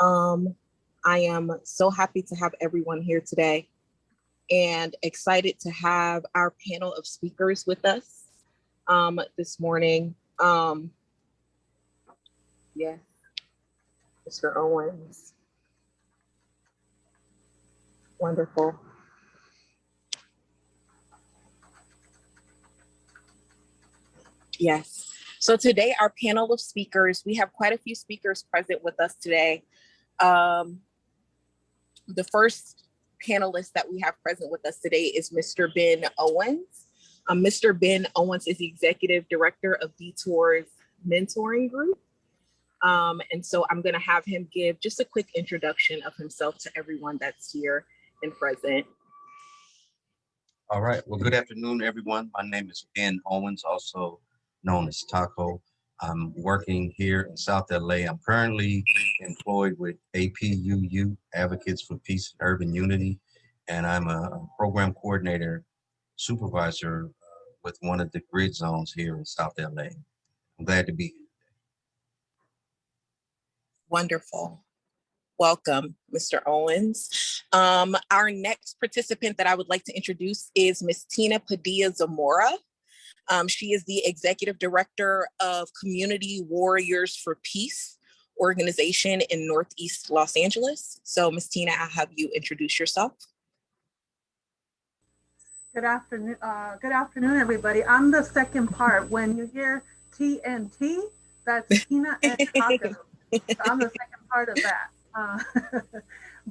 Um, I am so happy to have everyone here today and excited to have our panel of speakers with us this morning. Yes, Mr. Owens. Wonderful. Yes. So today, our panel of speakers, we have quite a few speakers present with us today. The first panelist that we have present with us today is Mr. Ben Owens. Mr. Ben Owens is the Executive Director of Detour's Mentoring Group. And so I'm going to have him give just a quick introduction of himself to everyone that's here and present. All right. Well, good afternoon, everyone. My name is Ben Owens, also known as Taco. I'm working here in South LA. I'm currently employed with APUU, Advocates for Peace and Urban Unity, and I'm a program coordinator supervisor with one of the grid zones here in South LA. I'm glad to be here. Wonderful. Welcome, Mr. Owens. Our next participant that I would like to introduce is Ms. Tina Padilla-Zamora. She is the Executive Director of Community Warriors for Peace organization in Northeast Los Angeles. So Ms. Tina, I'll have you introduce yourself. Good afternoon, everybody. On the second part, when you hear TNT, that's Tina and Taco. I'm the second part of that.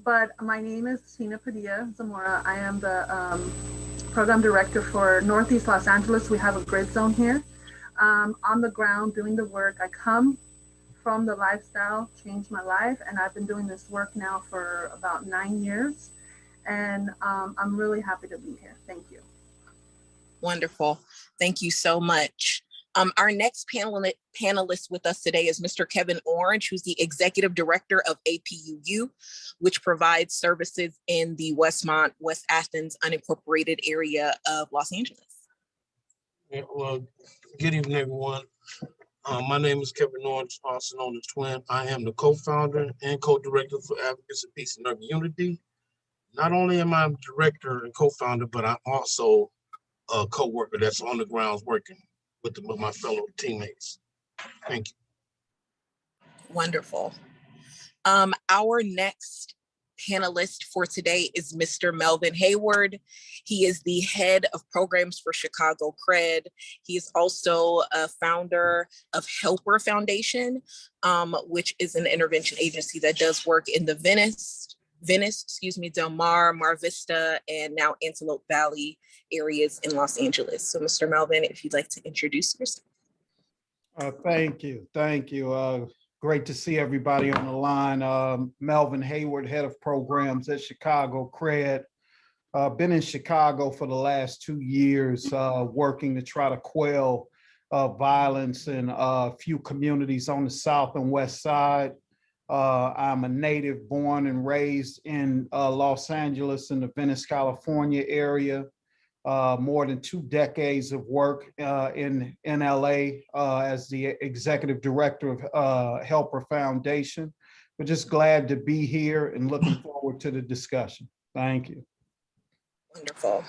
But my name is Tina Padilla-Zamora. I am the program director for Northeast Los Angeles. We have a grid zone here. On the ground doing the work. I come from the lifestyle, changed my life, and I've been doing this work now for about 9 years. And I'm really happy to be here. Thank you. Wonderful. Thank you so much. Our next panelist with us today is Mr. Kevin Orange, who's the Executive Director of APUU, which provides services in the Westmont, West Athens unincorporated area of Los Angeles. Yeah, well, good evening, everyone. My name is Kevin Orange, also known as Twin. I am the co-founder and co-director for Advocates of Peace and Urban Unity. Not only am I a director and co-founder, but I'm also a co-worker that's on the grounds working with my fellow teammates. Thank you. Wonderful. Our next panelist for today is Mr. Melvin Hayward. He is the head of programs for Chicago CRED. He is also a founder of Helper Foundation, which is an intervention agency that does work in the Venice, Del Mar, Mar Vista, and now Antelope Valley areas in Los Angeles. So Mr. Melvin, if you'd like to introduce yourself. Thank you. Great to see everybody on the line. Melvin Hayward, head of programs at Chicago CRED. Been in Chicago for the last 2 years, working to try to quell violence in a few communities on the South and West Side. I'm a native, born and raised in Los Angeles in the Venice, California area. More than 2 decades of work in LA as the executive director of Helper Foundation. We're just glad to be here and looking forward to the discussion. Thank you. Wonderful.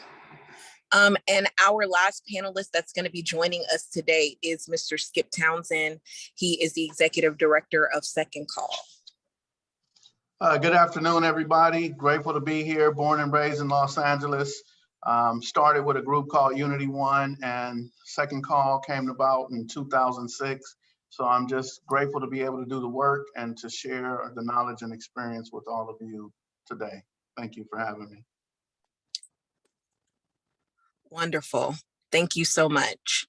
And our last panelist that's going to be joining us today is Mr. Skip Townsend. He is the executive director of Second Call. Good afternoon, everybody. Grateful to be here, born and raised in Los Angeles. Started with a group called Unity One, and Second Call came about in 2006. So I'm just grateful to be able to do the work and to share the knowledge and experience with all of you today. Thank you for having me. Wonderful. Thank you so much.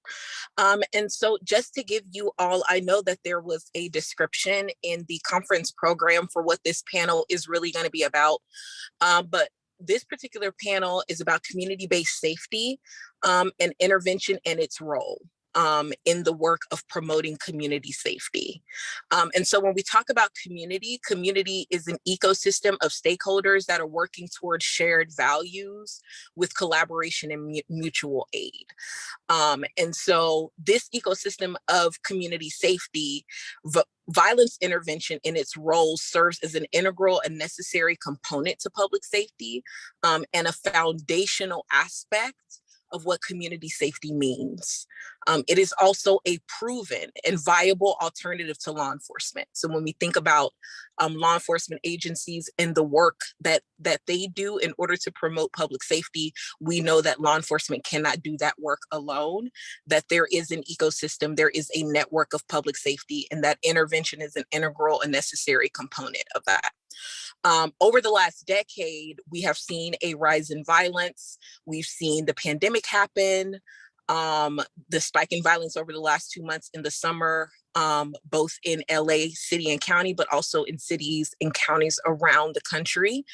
And so just to give you all, I know that there was a description in the conference program for what this panel is really going to be about, but this particular panel is about community-based safety and intervention and its role. in the work of promoting community safety. And so when we talk about community, community is an ecosystem of stakeholders that are working towards shared values with collaboration and mutual aid. And so this ecosystem of community safety, violence intervention in its role serves as an integral and necessary component to public safety, and a foundational aspect of what community safety means. It is also a proven and viable alternative to law enforcement. So when we think about law enforcement agencies and the work that they do in order to promote public safety, we know that law enforcement cannot do that work alone, that there is an ecosystem, there is a network of public safety, and that intervention is an integral and necessary component of that. Over the last decade, we have seen a rise in violence. We've seen the pandemic happen, the spike in violence over the last 2 months in the summer, both in LA city and county, but also in cities and counties around the country.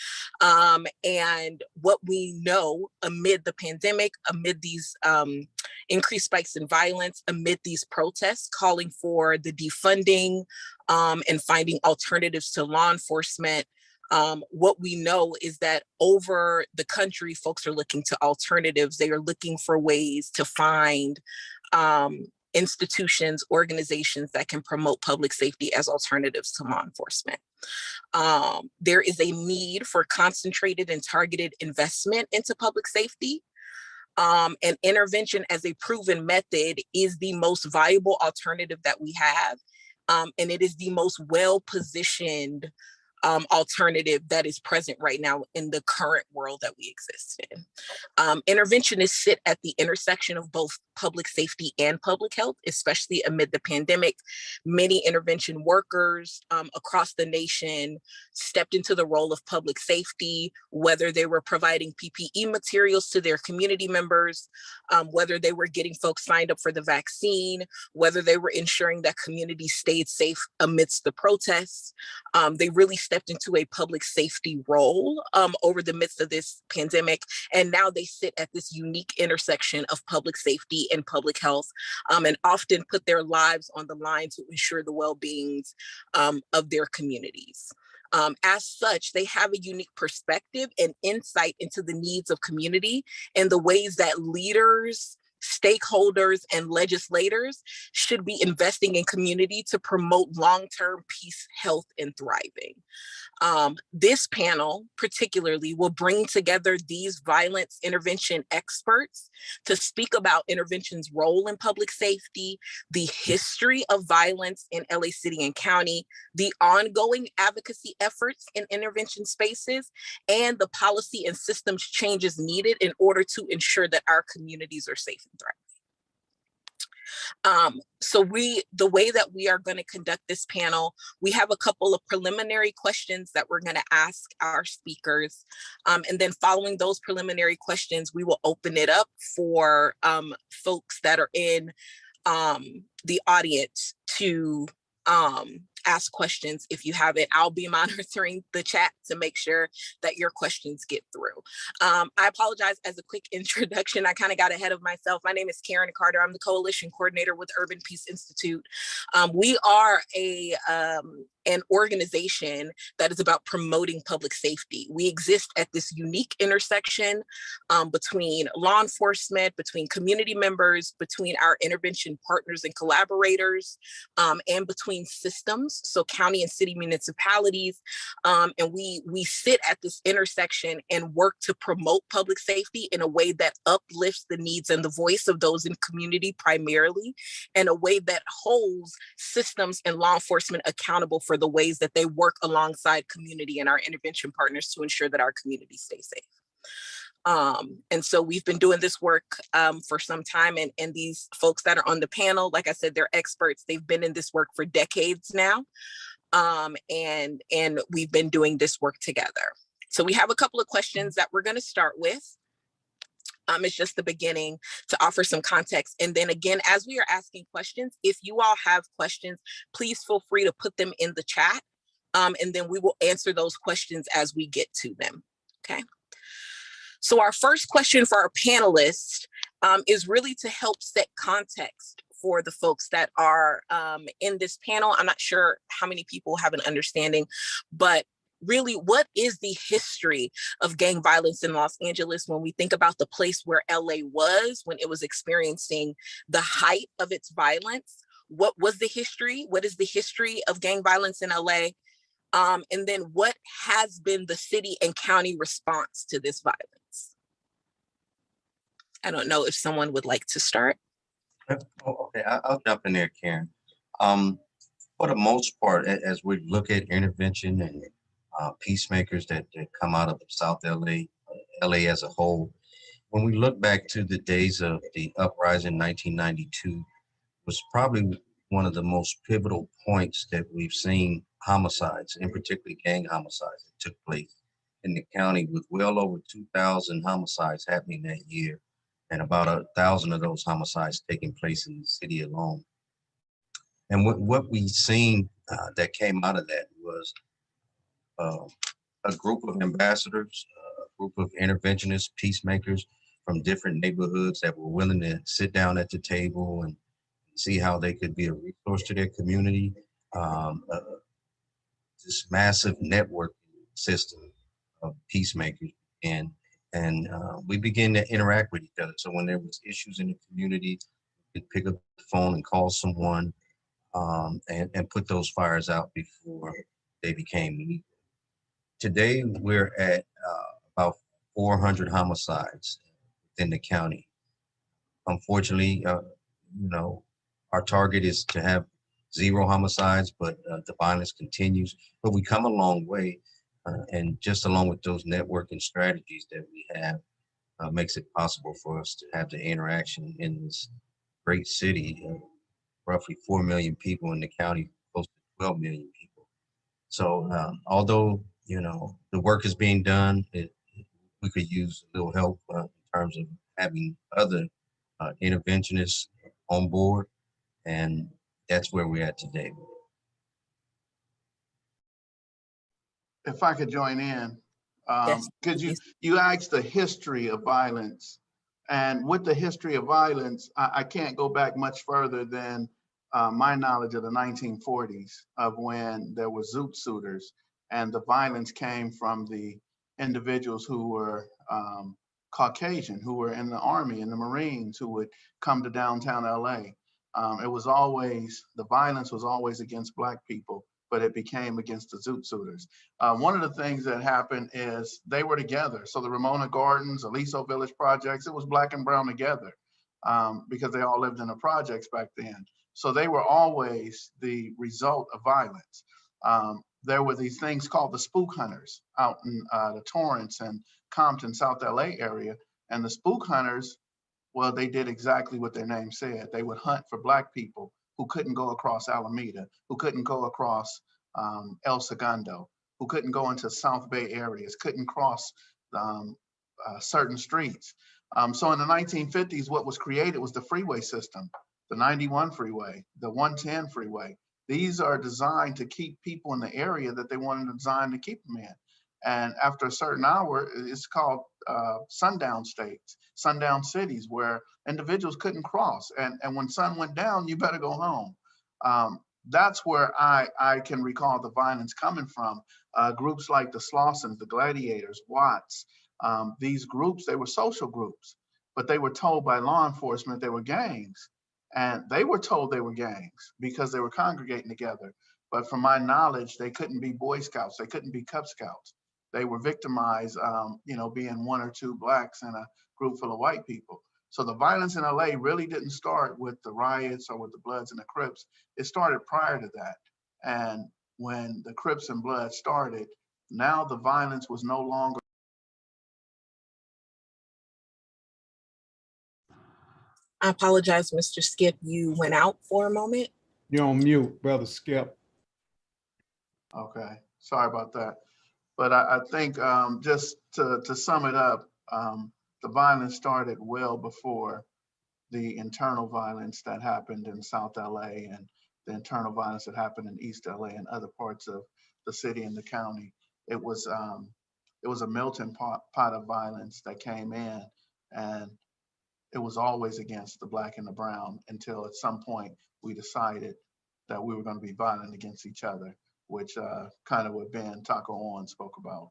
And what we know amid the pandemic, amid these increased spikes in violence, amid these protests calling for the defunding and finding alternatives to law enforcement, what we know is that over the country, folks are looking to alternatives. They are looking for ways to find institutions, organizations that can promote public safety as alternatives to law enforcement. There is a need for concentrated and targeted investment into public safety. And intervention as a proven method is the most viable alternative that we have. And it is the most well-positioned alternative that is present right now in the current world that we exist in. Interventionists sit at the intersection of both public safety and public health, especially amid the pandemic. Many intervention workers across the nation stepped into the role of public safety, whether they were providing PPE materials to their community members, whether they were getting folks signed up for the vaccine, whether they were ensuring that communities stayed safe amidst the protests. They really stepped into a public safety role over the midst of this pandemic. And now they sit at this unique intersection of public safety and public health, and often put their lives on the line to ensure the well-being of their communities. As such, they have a unique perspective and insight into the needs of community and the ways that leaders, stakeholders, and legislators should be investing in community to promote long-term peace, health, and thriving. This panel particularly will bring together these violence intervention experts to speak about intervention's role in public safety, the history of violence in LA City and County, the ongoing advocacy efforts in intervention spaces, and the policy and systems changes needed in order to ensure that our communities are safe and thriving. So the way that we are going to conduct this panel, we have a couple of preliminary questions that we're going to ask our speakers. And then following those preliminary questions, we will open it up for folks that are in the audience to ask questions if you have it. I'll be monitoring the chat to make sure that your questions get through. I apologize, as a quick introduction, I kind of got ahead of myself. My name is Karen Carter. I'm the coalition coordinator with Urban Peace Institute. We are an organization that is about promoting public safety. We exist at this unique intersection between law enforcement, between community members, between our intervention partners and collaborators, and between systems, so county and city municipalities. And we sit at this intersection and work to promote public safety in a way that uplifts the needs and the voice of those in community primarily, in a way that holds systems and law enforcement accountable for the ways that they work alongside community and our intervention partners to ensure that our communities stay safe. And so we've been doing this work for some time, and these folks that are on the panel, like I said, they're experts. They've been in this work for decades now, and we've been doing this work together. So we have a couple of questions that we're going to start with. It's just the beginning to offer some context. And then again, as we are asking questions, if you all have questions, please feel free to put them in the chat. And then we will answer those questions as we get to them. Okay. So our first question for our panelists is really to help set context for the folks that are in this panel. I'm not sure how many people have an understanding, but really, what is the history of gang violence in Los Angeles when we think about the place where LA was when it was experiencing the height of its violence? What was the history? What is the history of gang violence in LA? And then what has been the city and county response to this violence? I don't know if someone would like to start. Okay, I'll jump in there, Karen. For the most part, as we look at intervention and peacemakers that come out of South LA, LA as a whole, when we look back to the days of the uprising in 1992, was probably one of the most pivotal points that we've seen homicides, in particular gang homicides, that took place in the county, with well over 2,000 homicides happening that year, and about 1,000 of those homicides taking place in the city alone. And what we seen that came out of that was a group of ambassadors, a group of interventionists, peacemakers from different neighborhoods that were willing to sit down at the table and see how they could be a resource to their community. This massive network system of peacemakers, and we began to interact with each other. So when there was issues in the community, we could pick up the phone and call someone, and put those fires out before they became lethal. Today, we're at about 400 homicides within the county. Unfortunately, our target is to have 0 homicides, but the violence continues. But we come a long way, and just along with those networking strategies that we have, makes it possible for us to have the interaction in this great city. Roughly 4 million people in the county, close to 12 million people. So although, the work is being done, we could use a little help in terms of having other interventionists on board, and that's where we're at today. If I could join in, Yes, could please. you asked the history of violence, and with the history of violence, I can't go back much further than my knowledge of the 1940s, of when there were Zoot Suiters, and the violence came from the individuals who were Caucasian, who were in the Army and the Marines, who would come to downtown LA. The violence was always against Black people, but it became against the Zoot Suiters. One of the things that happened is they were together. So the Ramona Gardens, Aliso Village projects, it was Black and brown together, because they all lived in the projects back then. So they were always the result of violence. There were these things called the spook hunters out in the Torrance and Compton, South LA area. And the spook hunters, well, they did exactly what their name said. They would hunt for Black people who couldn't go across Alameda, who couldn't go across El Segundo, who couldn't go into South Bay areas, couldn't cross certain streets. So in the 1950s, what was created was the freeway system, the 91 freeway, the 110 freeway. These are designed to keep people in the area that they wanted to design to keep them in. And after a certain hour, it's called sundown states, sundown cities, where individuals couldn't cross. And when sun went down, you better go home. That's where I can recall the violence coming from. Groups like the Slossons, the Gladiators, Watts, these groups, they were social groups, but they were told by law enforcement they were gangs. And they were told they were gangs because they were congregating together. But from my knowledge, they couldn't be Boy Scouts, they couldn't be Cub Scouts. They were victimized, being 1 or 2 Blacks in a group full of white people. So the violence in LA really didn't start with the riots or with the Bloods and the Crips. It started prior to that. And when the Crips and Bloods started, now the violence was no longer. I apologize, Mr. Skip, you went out for a moment. You're on mute, Brother Skip. Okay, sorry about that. But I think just to sum it up, the violence started well before the internal violence that happened in South LA and the internal violence that happened in East LA and other parts of the city and the county. It was a melting pot of violence that came in, and it was always against the Black and the brown until at some point we decided that we were going to be violent against each other, which kind of what Ben Taco On spoke about.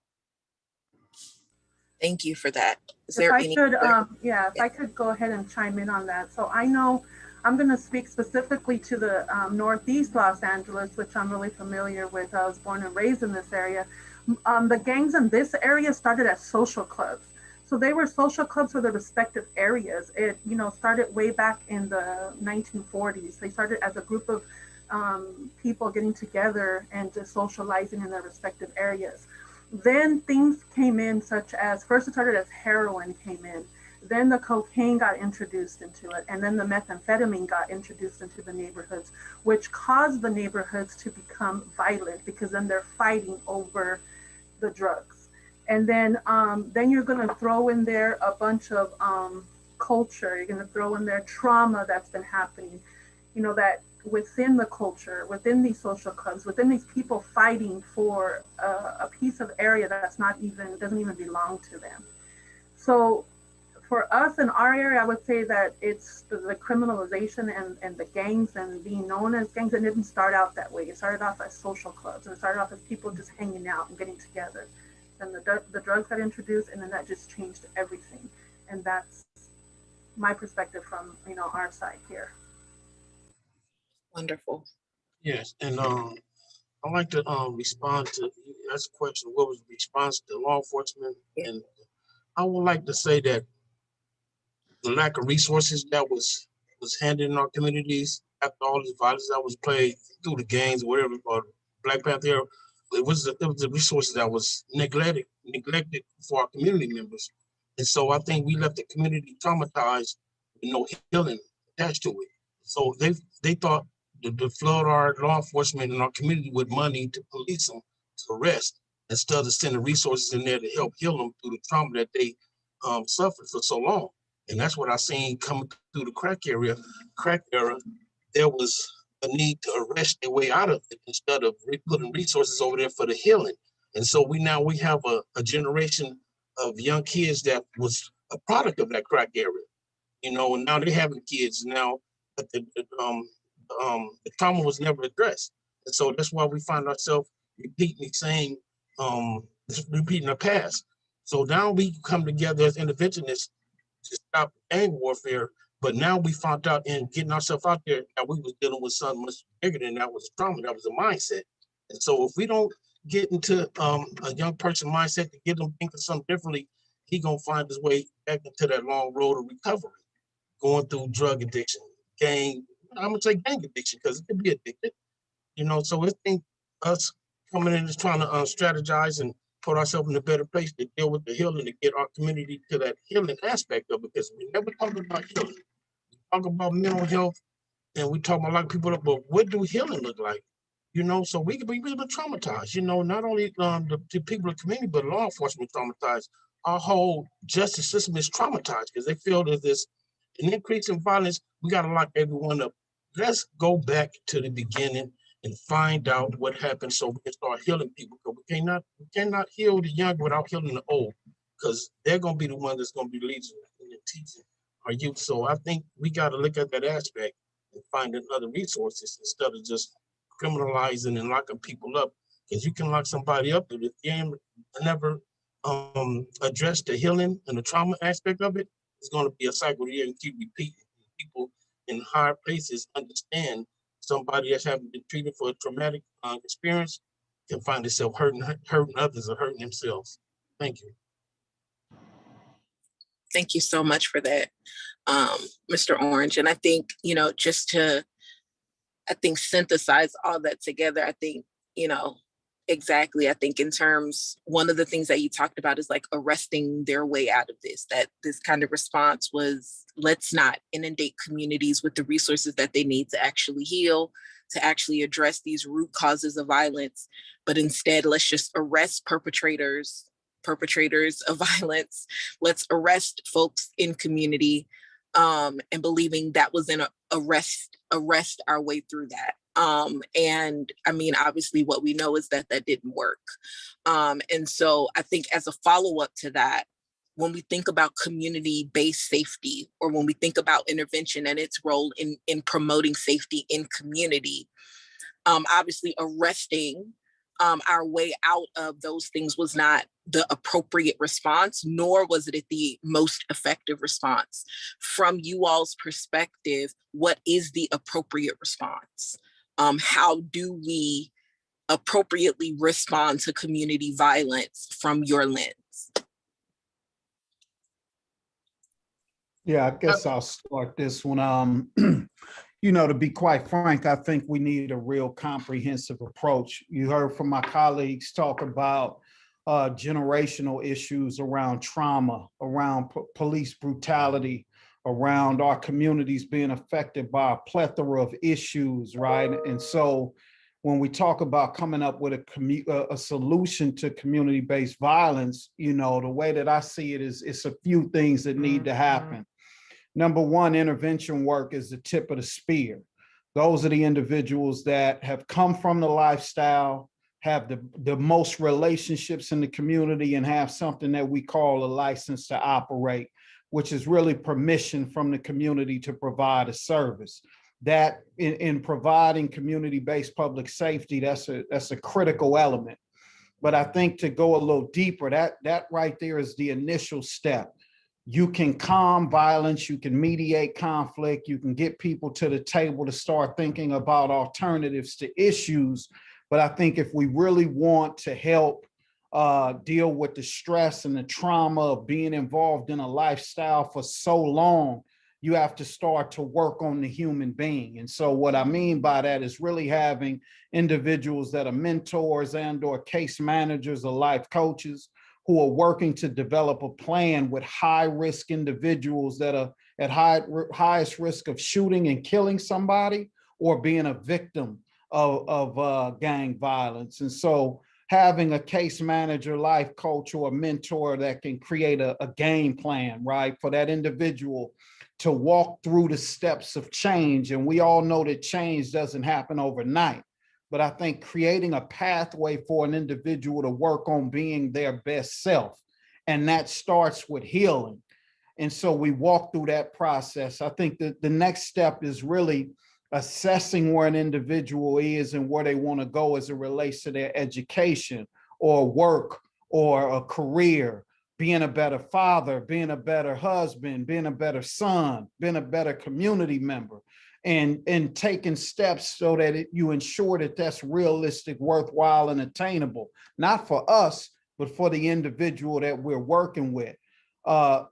Thank you for that. Is If there I any? could, if I could go ahead and chime in on that. So I know I'm going to speak specifically to the Northeast Los Angeles, which I'm really familiar with. I was born and raised in this area. The gangs in this area started as social clubs. So they were social clubs for their respective areas. It, started way back in the 1940s. They started as a group of people getting together and just socializing in their respective areas. Then things came in, such as, first it started as heroin came in, then the cocaine got introduced into it, and then the methamphetamine got introduced into the neighborhoods, which caused the neighborhoods to become violent because then they're fighting over the drugs. And then you're going to throw in there a bunch of culture. You're going to throw in there trauma that's been happening, that within the culture, within these social clubs, within these people fighting for a piece of area doesn't even belong to them. So for us in our area, I would say that it's the criminalization and the gangs and being known as gangs. It didn't start out that way. It started off as social clubs, and it started off as people just hanging out and getting together. Then the drugs got introduced, and then that just changed everything. And that's my perspective from our side here. Wonderful. Yes, and I'd like to respond to that's a question. What was the response to law enforcement? Yeah. And I would like to say that the lack of resources that was handed in our communities after all this violence that was played through the gangs, whatever, or Black Panther, it was the resources that was neglected for our community members. And so I think we left the community traumatized with no healing attached to it. So they thought to flood our law enforcement and our community with money to police them, to arrest, instead of sending resources in there to help heal them through the trauma that they suffered for so long. And that's what I seen coming through the crack era. There was a need to arrest their way out of it instead of putting resources over there for the healing. And so we have a generation of young kids that was a product of that crack era, and now they're having kids now, but the trauma was never addressed. And so that's why we find ourselves repeating the past. So now we come together as interventionists to stop gang warfare, but now we found out in getting ourselves out there that we was dealing with something much bigger than that was trauma, that was a mindset. And so if we don't get into a young person mindset to get them thinking something differently, he gonna find his way back into that long road of recovery, going through drug addiction, I'm gonna say gang addiction because it could be addicted, so I think us coming in is trying to strategize and put ourselves in a better place to deal with the healing, to get our community to that healing aspect of it, because we never talk about healing. We talk about mental health, and we talk about a lot of people, but what do healing look like? So we could be really traumatized, not only the people in the community, but law enforcement traumatized. Our whole justice system is traumatized because they feel that there's an increase in violence. We got to lock everyone up. Let's go back to the beginning and find out what happened so we can start healing people. Because we cannot heal the young without healing the old, because they're going to be the one that's going to be leading and teaching our youth. So I think we got to look at that aspect and finding other resources instead of just criminalizing and locking people up, because you can lock somebody up, but if you never address the healing and the trauma aspect of it, it's going to be a cycle that you can keep repeating. People in higher places understand somebody that's having been treated for a traumatic experience can find themselves hurting others or hurting themselves. Thank you. Thank you so much for that, Mr. Orange. And I think, just to synthesize all that together, I think, exactly. I think in terms, one of the things that you talked about is like arresting their way out of this, that this kind of response was, let's not inundate communities with the resources that they need to actually heal, to actually address these root causes of violence, but instead let's just arrest perpetrators of violence. Let's arrest folks in community, and believing that was an arrest our way through that. And I mean, obviously what we know is that didn't work. And so I think as a follow-up to that, when we think about community-based safety, or when we think about intervention and its role in promoting safety in community, obviously arresting our way out of those things was not the appropriate response, nor was it the most effective response. From you all's perspective, what is the appropriate response? How do we appropriately respond to community violence from your lens? Yeah, I guess I'll start this one. You know, to be quite frank, I think we need a real comprehensive approach. You heard from my colleagues talk about generational issues around trauma, around police brutality, around our communities being affected by a plethora of issues, right? And so when we talk about coming up with a solution to community-based violence, you know, the way that I see it is it's a few things that need to happen. Number one, intervention work is the tip of the spear. Those are the individuals that have come from the lifestyle, have the most relationships in the community, and have something that we call a license to operate, which is really permission from the community to provide a service. That in providing community-based public safety, that's a critical element. But I think to go a little deeper, that right there is the initial step. You can calm violence, you can mediate conflict, you can get people to the table to start thinking about alternatives to issues. But I think if we really want to help deal with the stress and the trauma of being involved in a lifestyle for so long, you have to start to work on the human being. And so what I mean by that is really having individuals that are mentors and or case managers or life coaches who are working to develop a plan with high-risk individuals that are at highest risk of shooting and killing somebody or being a victim of gang violence. And so having a case manager, life coach, or a mentor that can create a game plan, right, for that individual to walk through the steps of change. And we all know that change doesn't happen overnight. But I think creating a pathway for an individual to work on being their best self, and that starts with healing. And so we walk through that process. I think that the next step is really assessing where an individual is and where they want to go as it relates to their education or work or a career, being a better father, being a better husband, being a better son, being a better community member. And taking steps so that you ensure that that's realistic, worthwhile, and attainable, not for us, but for the individual that we're working with.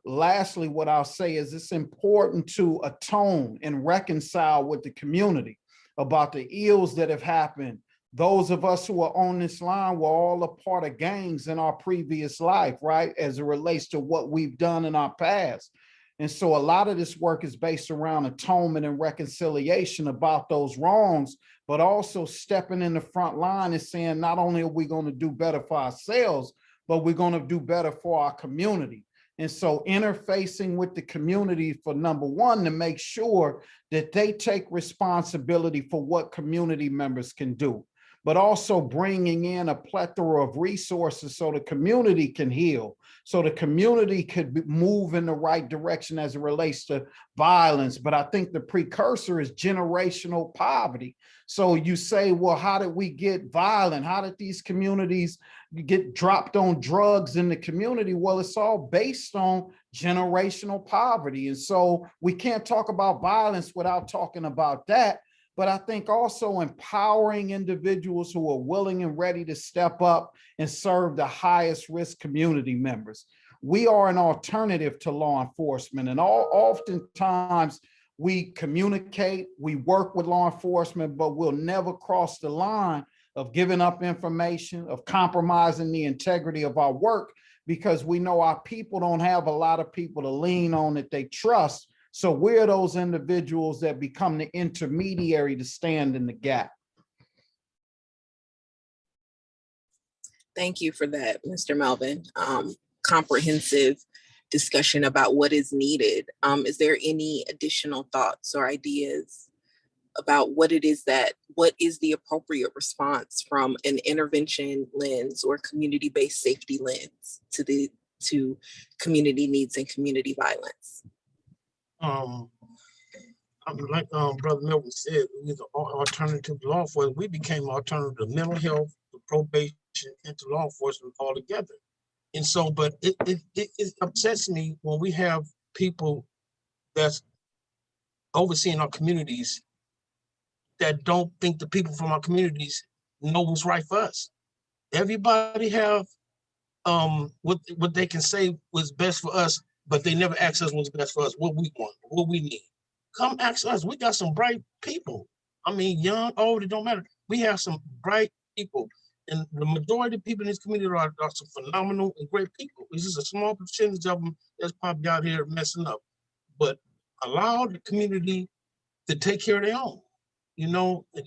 Lastly, what I'll say is it's important to atone and reconcile with the community about the ills that have happened. Those of us who are on this line were all a part of gangs in our previous life, right? As it relates to what we've done in our past. And so a lot of this work is based around atonement and reconciliation about those wrongs, but also stepping in the front line and saying, not only are we going to do better for ourselves, but we're going to do better for our community. And so interfacing with the community for number one, to make sure that they take responsibility for what community members can do, but also bringing in a plethora of resources so the community can heal, so the community could move in the right direction as it relates to violence. But I think the precursor is generational poverty. So you say, well, how did we get violent? How did these communities get dropped on drugs in the community? Well, it's all based on generational poverty. And so we can't talk about violence without talking about that. But I think also empowering individuals who are willing and ready to step up and serve the highest risk community members. We are an alternative to law enforcement, and oftentimes we communicate, we work with law enforcement, but we'll never cross the line of giving up information, of compromising the integrity of our work, because we know our people don't have a lot of people to lean on that they trust. So we're those individuals that become the intermediary to stand in the gap. Thank you for that, Mr. Melvin. Comprehensive discussion about what is needed. Is there any additional thoughts or ideas about what is the appropriate response from an intervention lens or community-based safety lens to to community needs and community violence? Like Brother Melvin said, we the alternative law enforcement. We became alternative to mental health, to probation, and to law enforcement all together. And so, but it upsets me when we have people that's overseeing our communities that don't think the people from our communities know what's right for us. Everybody have what they can say was best for us, but they never ask us what's best for us, what we want, what we need. Come ask us. We got some bright people. I mean, young, old, it don't matter. We have some bright people. And the majority of people in this community are some phenomenal and great people. It's just a small percentage of them that's probably out here messing up. But allow the community to take care of their own. You know, and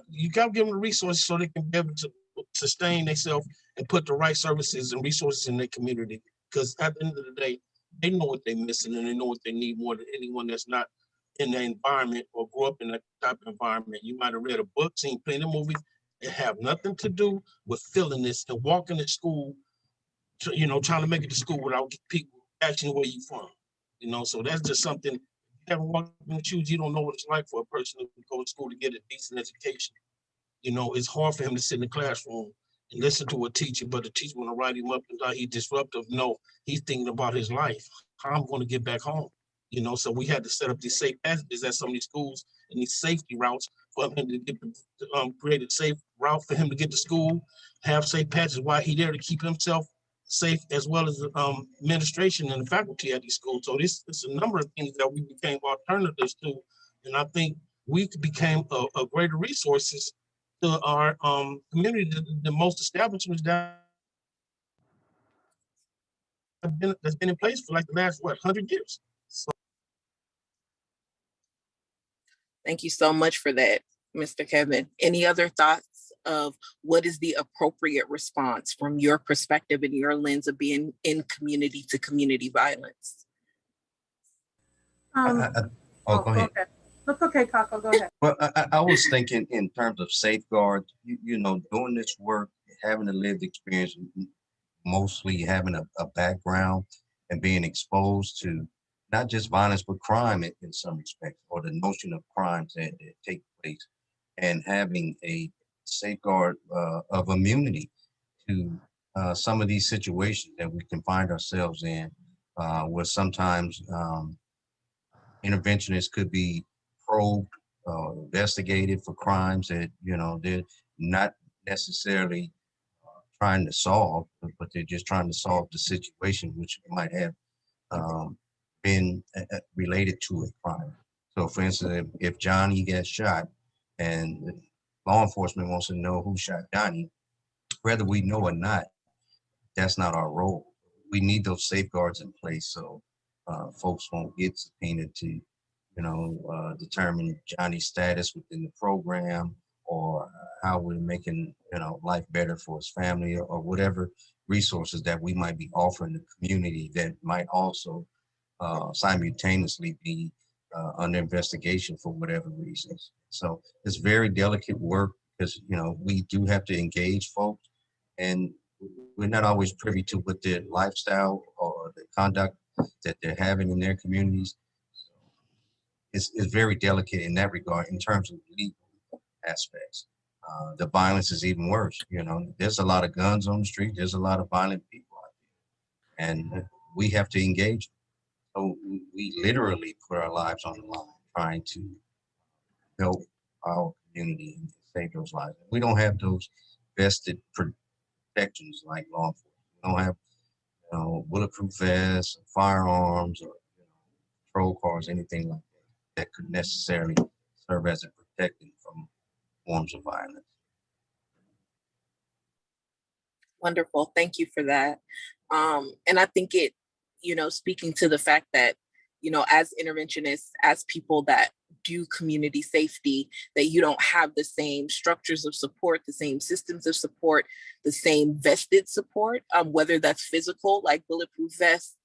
you got to give them the resources so they can be able to sustain themselves and put the right services and resources in their community. Because at the end of the day, they know what they're missing and they know what they need more than anyone that's not in the environment or grew up in that type of environment. You might have read a book, seen plenty of movies that have nothing to do with feeling this and walking to school, trying to make it to school without people asking where you from. So that's just something. If you haven't walked in the shoes, you don't know what it's like for a person to go to school to get a decent education. It's hard for him to sit in the classroom and listen to a teacher, but the teacher want to write him up and he's disruptive. No, he's thinking about his life. How I'm going to get back home. So we had to set up these safe passages at some of these schools and these safety routes for him to get create a safe route for him to get to school, have safe passages while he's there to keep himself safe, as well as administration and the faculty at these schools. So it's a number of things that we became alternatives to, and I think we became a greater resources to our community. The most establishments that that's been in place for like the last 100 years. So. Thank you so much for that, Mr. Kevin. Any other thoughts of what is the appropriate response from your perspective and your lens of being in community to community violence? Go ahead. Okay. That's okay, Kako, go ahead. Well, I was thinking in terms of safeguards, doing this work, having a lived experience, mostly having a background and being exposed to not just violence, but crime in some respects, or the notion of crimes that take place, and having a safeguard of immunity to some of these situations that we can find ourselves in, where sometimes interventionists could be probed, investigated for crimes that, they're not necessarily trying to solve, but they're just trying to solve the situation, which might have been related to a crime. So for instance, if Johnny gets shot and law enforcement wants to know who shot Johnny, whether we know or not, that's not our role. We need those safeguards in place so folks won't get subpoenaed to, determine Johnny's status within the program, or how we're making, life better for his family, or whatever resources that we might be offering the community that might also simultaneously be under investigation for whatever reasons. So it's very delicate work because, we do have to engage folks, and we're not always privy to what their lifestyle or the conduct that they're having in their communities. It's very delicate in that regard in terms of legal aspects. The violence is even worse. There's a lot of guns on the street. There's a lot of violent people out there, and we have to engage. So we literally put our lives on the line trying to help our community and save those lives. We don't have those vested protections like law enforcement. We don't have bulletproof vests, firearms, or patrol cars, anything like that could necessarily serve as a protecting from forms of violence. Wonderful. Thank you for that. And I think it, speaking to the fact that, as interventionists, as people that do community safety, that you don't have the same structures of support, the same systems of support, the same vested support, whether that's physical, like bulletproof vests,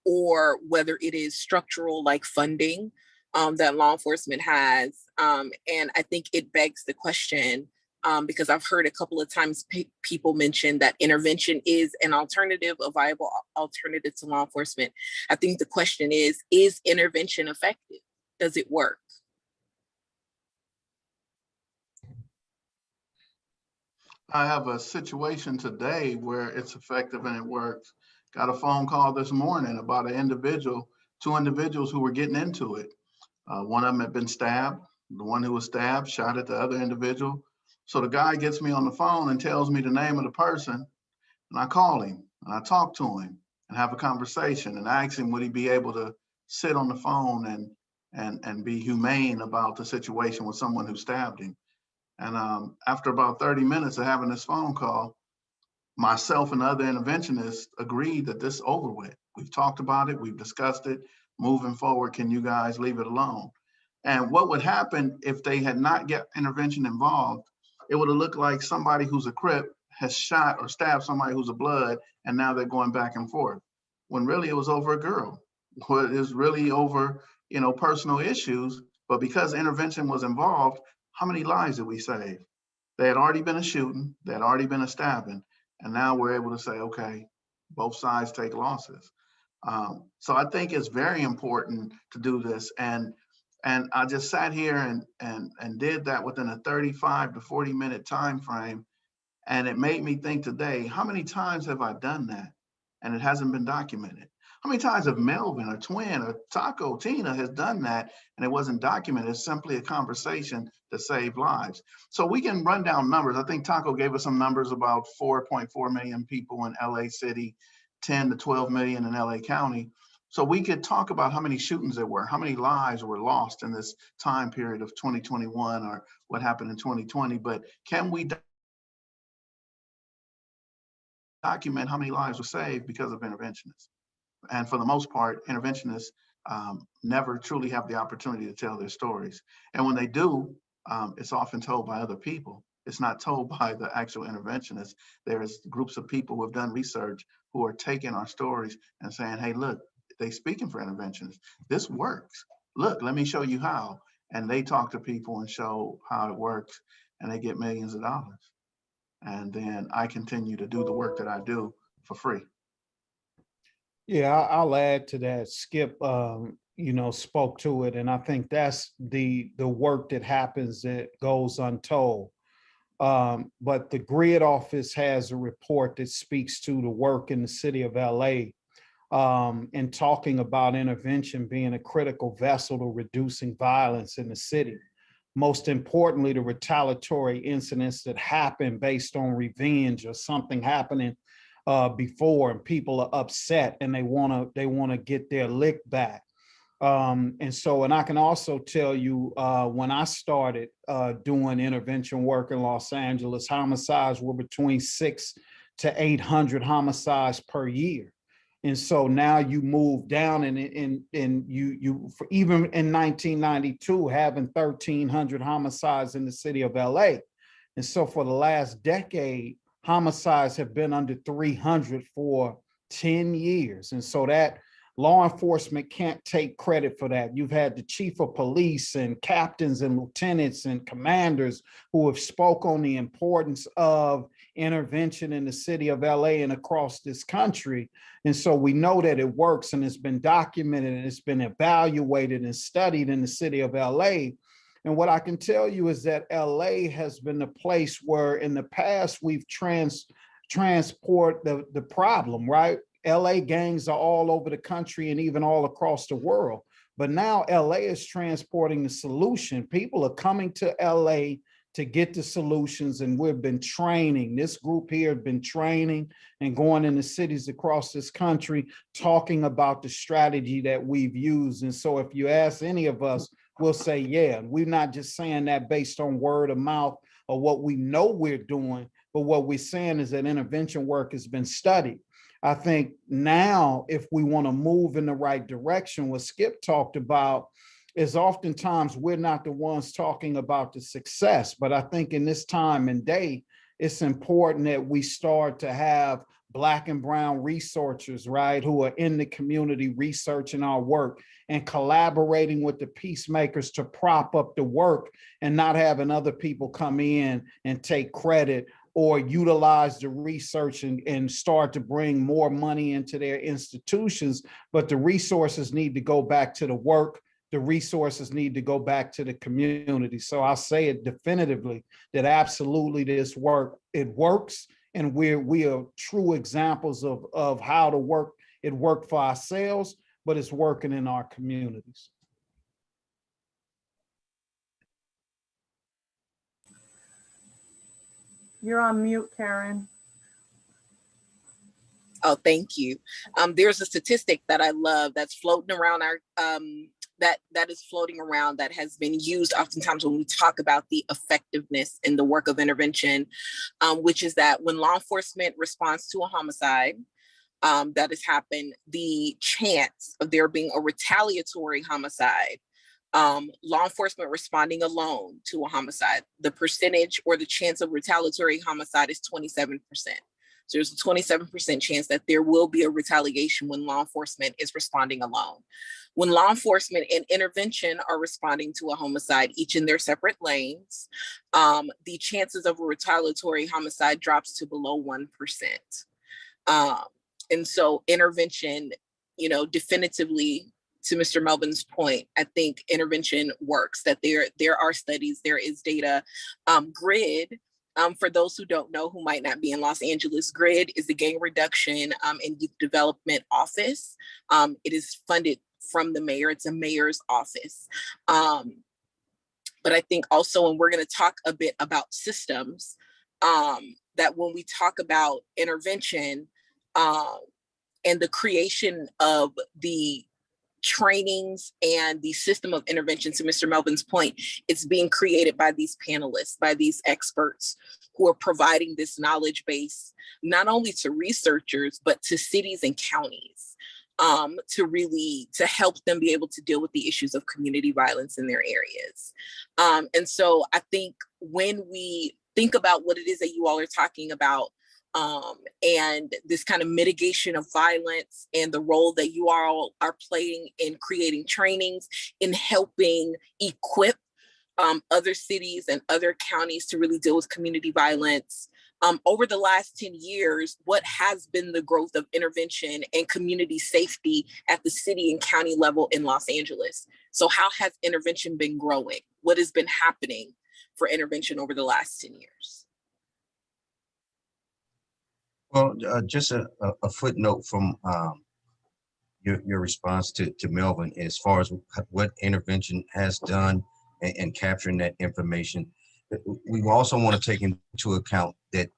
or whether it is structural, like funding that law enforcement has. And I think it begs the question, because I've heard a couple of times people mention that intervention is an alternative, a viable alternative to law enforcement. I think the question is intervention effective? Does it work? I have a situation today where it's effective and it works. Got a phone call this morning about two individuals who were getting into it. One of them had been stabbed. The one who was stabbed shot at the other individual. So the guy gets me on the phone and tells me the name of the person, and I call him and I talk to him and have a conversation and ask him would he be able to sit on the phone and be humane about the situation with someone who stabbed him. And after about 30 minutes of having this phone call, myself and the other interventionists agreed that this is over with. We've talked about it, we've discussed it. Moving forward, can you guys leave it alone? And what would happen if they had not get intervention involved, it would have looked like somebody who's a Crip has shot or stabbed somebody who's a Blood, and now they're going back and forth. When really it was over a girl. It was really over, personal issues, but because intervention was involved, how many lives did we save? There had already been a shooting, there had already been a stabbing, and now we're able to say, okay, both sides take losses. So I think it's very important to do this. And I just sat here and did that within a 35 to 40 minute time frame. And it made me think today, how many times have I done that and it hasn't been documented? How many times have Melvin or Twin or Taco, Tina has done that and it wasn't documented? It's simply a conversation to save lives. So we can run down numbers. I think Taco gave us some numbers about 4.4 million people in LA City, 10 to 12 million in LA County. So we could talk about how many shootings there were, how many lives were lost in this time period of 2021 or what happened in 2020. But can we document how many lives were saved because of interventionists? And for the most part, interventionists never truly have the opportunity to tell their stories. And when they do, it's often told by other people. It's not told by the actual interventionists. There's groups of people who have done research who are taking our stories and saying, hey, look, they speaking for interventionists. This works. Look, let me show you how. And they talk to people and show how it works, and they get millions of dollars. And then I continue to do the work that I do for free. Yeah, I'll add to that. Skip, spoke to it, and I think that's the work that happens that goes untold. But the GRID office has a report that speaks to the work in the city of LA, and talking about intervention being a critical vessel to reducing violence in the city. Most importantly, the retaliatory incidents that happen based on revenge or something happening before, and people are upset and they want to get their lick back. And I can also tell you, when I started doing intervention work in Los Angeles, homicides were between 600 to 800 homicides per year. And so now you move down and you even in 1992, having 1,300 homicides in the city of LA. And so for the last decade, homicides have been under 300 for 10 years. And so that law enforcement can't take credit for that. You've had the chief of police and captains and lieutenants and commanders who have spoke on the importance of intervention in the city of LA and across this country. And so we know that it works, and it's been documented and it's been evaluated and studied in the city of LA. And what I can tell you is that LA has been the place where in the past we've transport the problem, right? LA gangs are all over the country and even all across the world. But now LA is transporting the solution. People are coming to LA to get the solutions, and we've been training. This group here has been training and going into cities across this country, talking about the strategy that we've used. And so if you ask any of us, we'll say, yeah, we're not just saying that based on word of mouth or what we know we're doing, but what we're saying is that intervention work has been studied. I think now, if we want to move in the right direction, what Skip talked about is oftentimes we're not the ones talking about the success, but I think in this time and day, it's important that we start to have Black and brown researchers, right, who are in the community researching our work and collaborating with the peacemakers to prop up the work and not having other people come in and take credit or utilize the research and start to bring more money into their institutions. But the resources need to go back to the work. The resources need to go back to the community. So I'll say it definitively that absolutely this work, it works. And we are true examples of how to work. It worked for ourselves, but it's working in our communities. You're on mute, Karen. Oh, thank you. There's a statistic that I love that's floating around our that is floating around that has been used oftentimes when we talk about the effectiveness in the work of intervention, which is that when law enforcement responds to a homicide that has happened, the chance of there being a retaliatory homicide, law enforcement responding alone to a homicide, the percentage or the chance of retaliatory homicide is 27%. So there's a 27% chance that there will be a retaliation when law enforcement is responding alone. When law enforcement and intervention are responding to a homicide, each in their separate lanes, the chances of a retaliatory homicide drops to below 1%. And so intervention, definitively, to Mr. Melvin's point, I think intervention works, that there are studies, there is data. GRID, for those who don't know, who might not be in Los Angeles, GRID is the Gang Reduction and Youth Development Office. It is funded from the mayor. It's a mayor's office. But I think also, and we're going to talk a bit about systems, that when we talk about intervention and the creation of the trainings and the system of intervention, to Mr. Melvin's point, it's being created by these panelists, by these experts who are providing this knowledge base, not only to researchers, but to cities and counties, to help them be able to deal with the issues of community violence in their areas. And so I think when we think about what it is that you all are talking about, and this kind of mitigation of violence and the role that you all are playing in creating trainings, in helping equip other cities and other counties to really deal with community violence. Over the last 10 years, what has been the growth of intervention and community safety at the city and county level in Los Angeles? So how has intervention been growing? What has been happening for intervention over the last 10 years? Well, just a footnote from your response to Melvin as far as what intervention has done and capturing that information. We also want to take into account that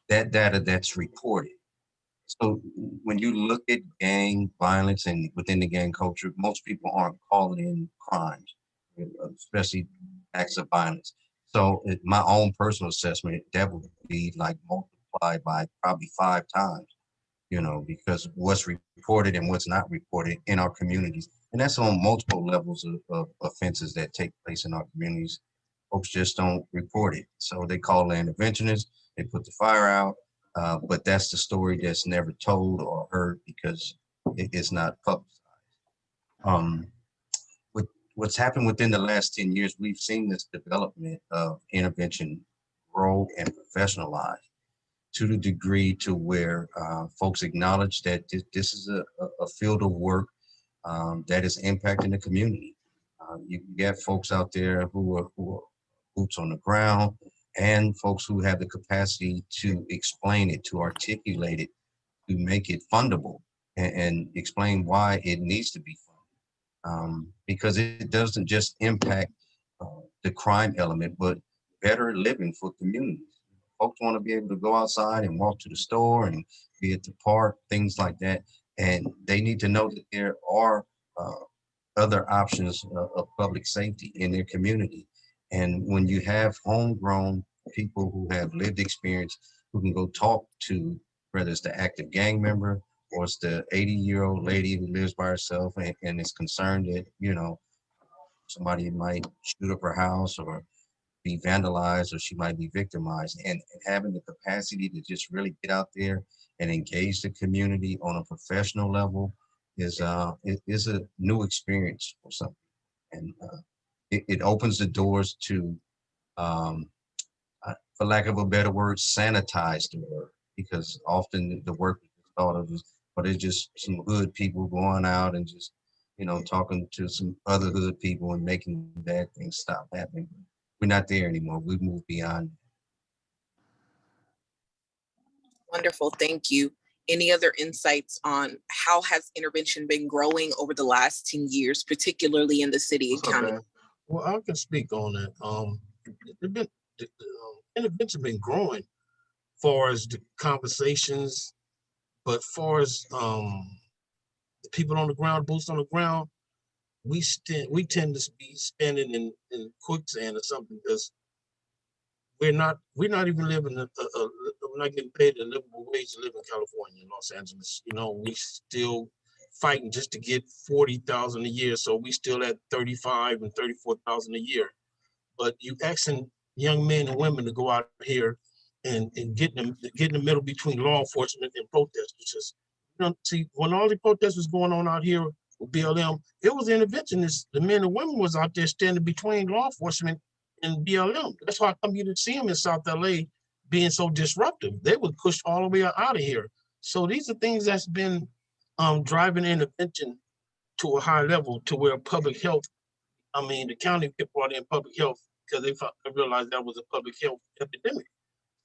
data that's reported. So when you look at gang violence and within the gang culture, most people aren't calling in crimes, especially acts of violence. So my own personal assessment, that would be like multiplied by probably 5 times, because what's reported and what's not reported in our communities. And that's on multiple levels of offenses that take place in our communities. Folks just don't report it. So they call the interventionists, they put the fire out, but that's the story that's never told or heard because it's not publicized. What's happened within the last 10 years, we've seen this development of intervention grow and professionalize to the degree to where folks acknowledge that this is a field of work that is impacting the community. You get folks out there who are boots on the ground, and folks who have the capacity to explain it, to articulate it, to make it fundable, and explain why it needs to be funded. Because it doesn't just impact the crime element, but better living for communities. Folks want to be able to go outside and walk to the store and be at the park, things like that. And they need to know that there are other options of public safety in their community. And when you have homegrown people who have lived experience, who can go talk to, whether it's the active gang member or it's the 80-year-old lady who lives by herself and is concerned that, somebody might shoot up her house or be vandalized or she might be victimized, and having the capacity to just really get out there and engage the community on a professional level is a new experience or something. And it opens the doors to, for lack of a better word, sanitize the work, because often the work is thought of as, but it's just some hood people going out and just, talking to some other hood people and making bad things stop happening. We're not there anymore. We've moved beyond. Wonderful, thank you. Any other insights on how has intervention been growing over the last 10 years, particularly in the city and What's up, county? man? Well, I can speak on that. The intervention been growing far as the conversations, but far as the people on the ground, boots on the ground, we tend to be standing in quicksand or something, because we're not even living we're not getting paid a livable wage to live in California, in Los Angeles. We still fighting just to get 40,000 a year, so we still at 35 and 34,000 a year. But you asking young men and women to go out here and get in the middle between law enforcement and protesters. See, when all the protests was going on out here with BLM, it was interventionists. The men and women was out there standing between law enforcement and BLM. That's why I come here to see them in South LA being so disruptive. They were pushed all the way out of here. So these are things that's been driving intervention to a high level, to where public health, the county brought in public health because they realized that was a public health epidemic.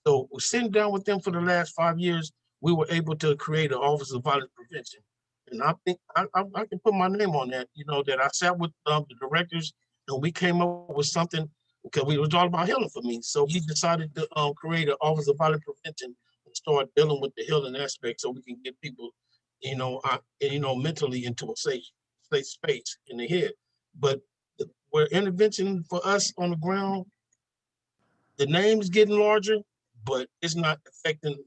So we're sitting down with them for the last 5 years. We were able to create an Office of Violence Prevention. And I think I can put my name on that, that I sat with the directors and we came up with something, because it was all about healing for me. So we decided to create an Office of Violence Prevention and start dealing with the healing aspect, so we can get people, mentally into a safe space in the head. But where intervention for us on the ground, the name's getting larger, but it's not affecting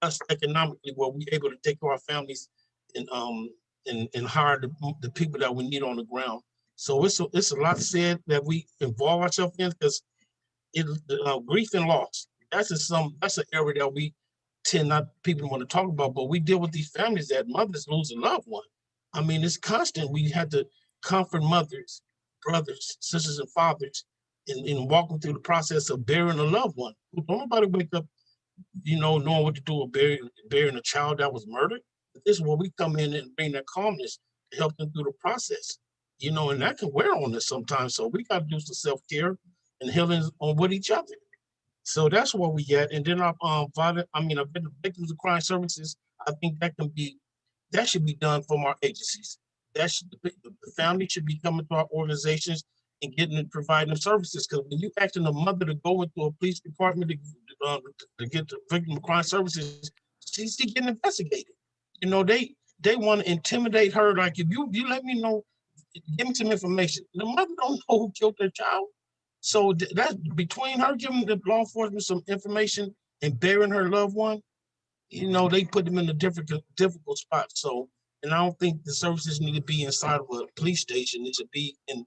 us economically, where we're able to take care of our families and hire the people that we need on the ground. So it's a lot said that we involve ourselves in, because grief and loss, that's an area that we tend not people want to talk about, but we deal with these families that mothers lose a loved one. It's constant. We had to comfort mothers, brothers, sisters, and fathers in walking through the process of burying a loved one. Don't nobody wake up, knowing what to do with burying a child that was murdered. But this is where we come in and bring that calmness to help them through the process. And that can wear on us sometimes. So we got to do some self-care and healing on with each other. So that's where we get. And then I've been to victims of crime services. I think that should be done from our agencies. The family should be coming to our organizations and providing them services. Because when you asking a mother to go into a police department to get the victim of crime services, she's getting investigated. They want to intimidate her. Like, if you let me know, give me some information. The mother don't know who killed their child. So that's between her giving the law enforcement some information and burying her loved one, they put them in a difficult spot. So, and I don't think the services need to be inside of a police station. It should be in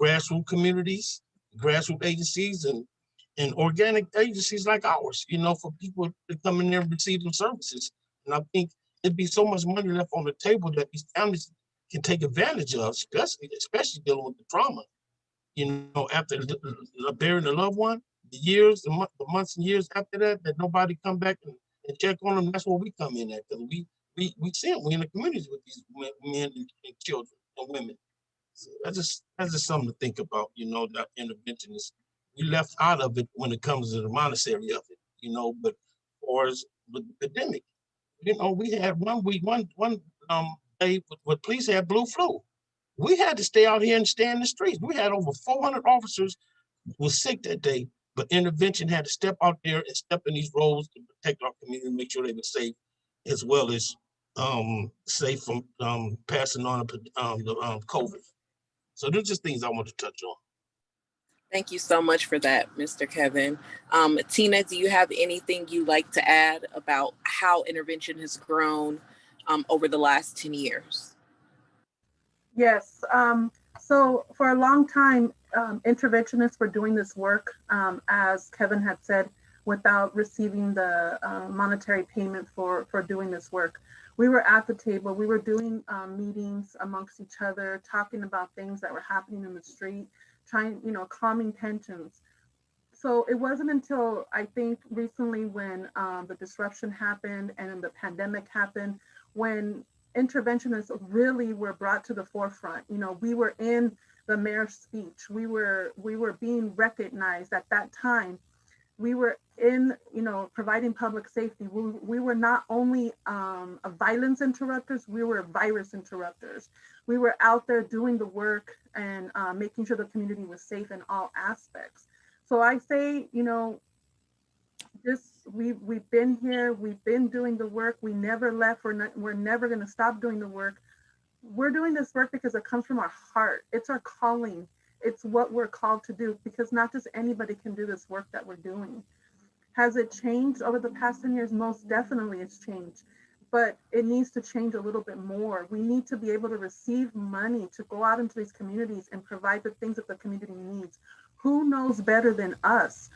grassroots communities, grassroots agencies, and organic agencies like ours, for people to come in there and receive them services. And I think it'd be so much money left on the table that these families can take advantage of, especially dealing with the trauma. After burying a loved one, the months and years after that nobody come back and check on them. That's where we come in at, because we see them. We in the communities with these men and children and women. So that's just something to think about. That intervention is, we left out of it when it comes to the monetary of it. But or as with the pandemic, we had one day with police had blue flu. We had to stay out here and stay in the streets. We had over 400 officers was sick that day, but intervention had to step out there and step in these roles to protect our community and make sure they were safe, as well as safe from passing on the COVID. So those are just things I want to touch on. Thank you so much for that, Mr. Kevin. Tina, do you have anything you'd like to add about how intervention has grown over the last 10 years? Yes. So for a long time, interventionists for doing this work, as Kevin had said, without receiving the monetary payment for doing this work. We were at the table, we were doing meetings amongst each other, talking about things that were happening in the street, trying, calming tensions. So it wasn't until I think recently when the disruption happened and then the pandemic happened, when interventionists really were brought to the forefront. We were in the mayor's speech. We were being recognized at that time. We were in, providing public safety. We were not only violence interrupters, we were virus interrupters. We were out there doing the work and making sure the community was safe in all aspects. So I say, we've been here, we've been doing the work, we never left, we're never going to stop doing the work. We're doing this work because it comes from our heart. It's our calling. It's what we're called to do, because not just anybody can do this work that we're doing. Has it changed over the past 10 years? Most definitely it's changed, but it needs to change a little bit more. We need to be able to receive money to go out into these communities and provide the things that the community needs. Who knows better than us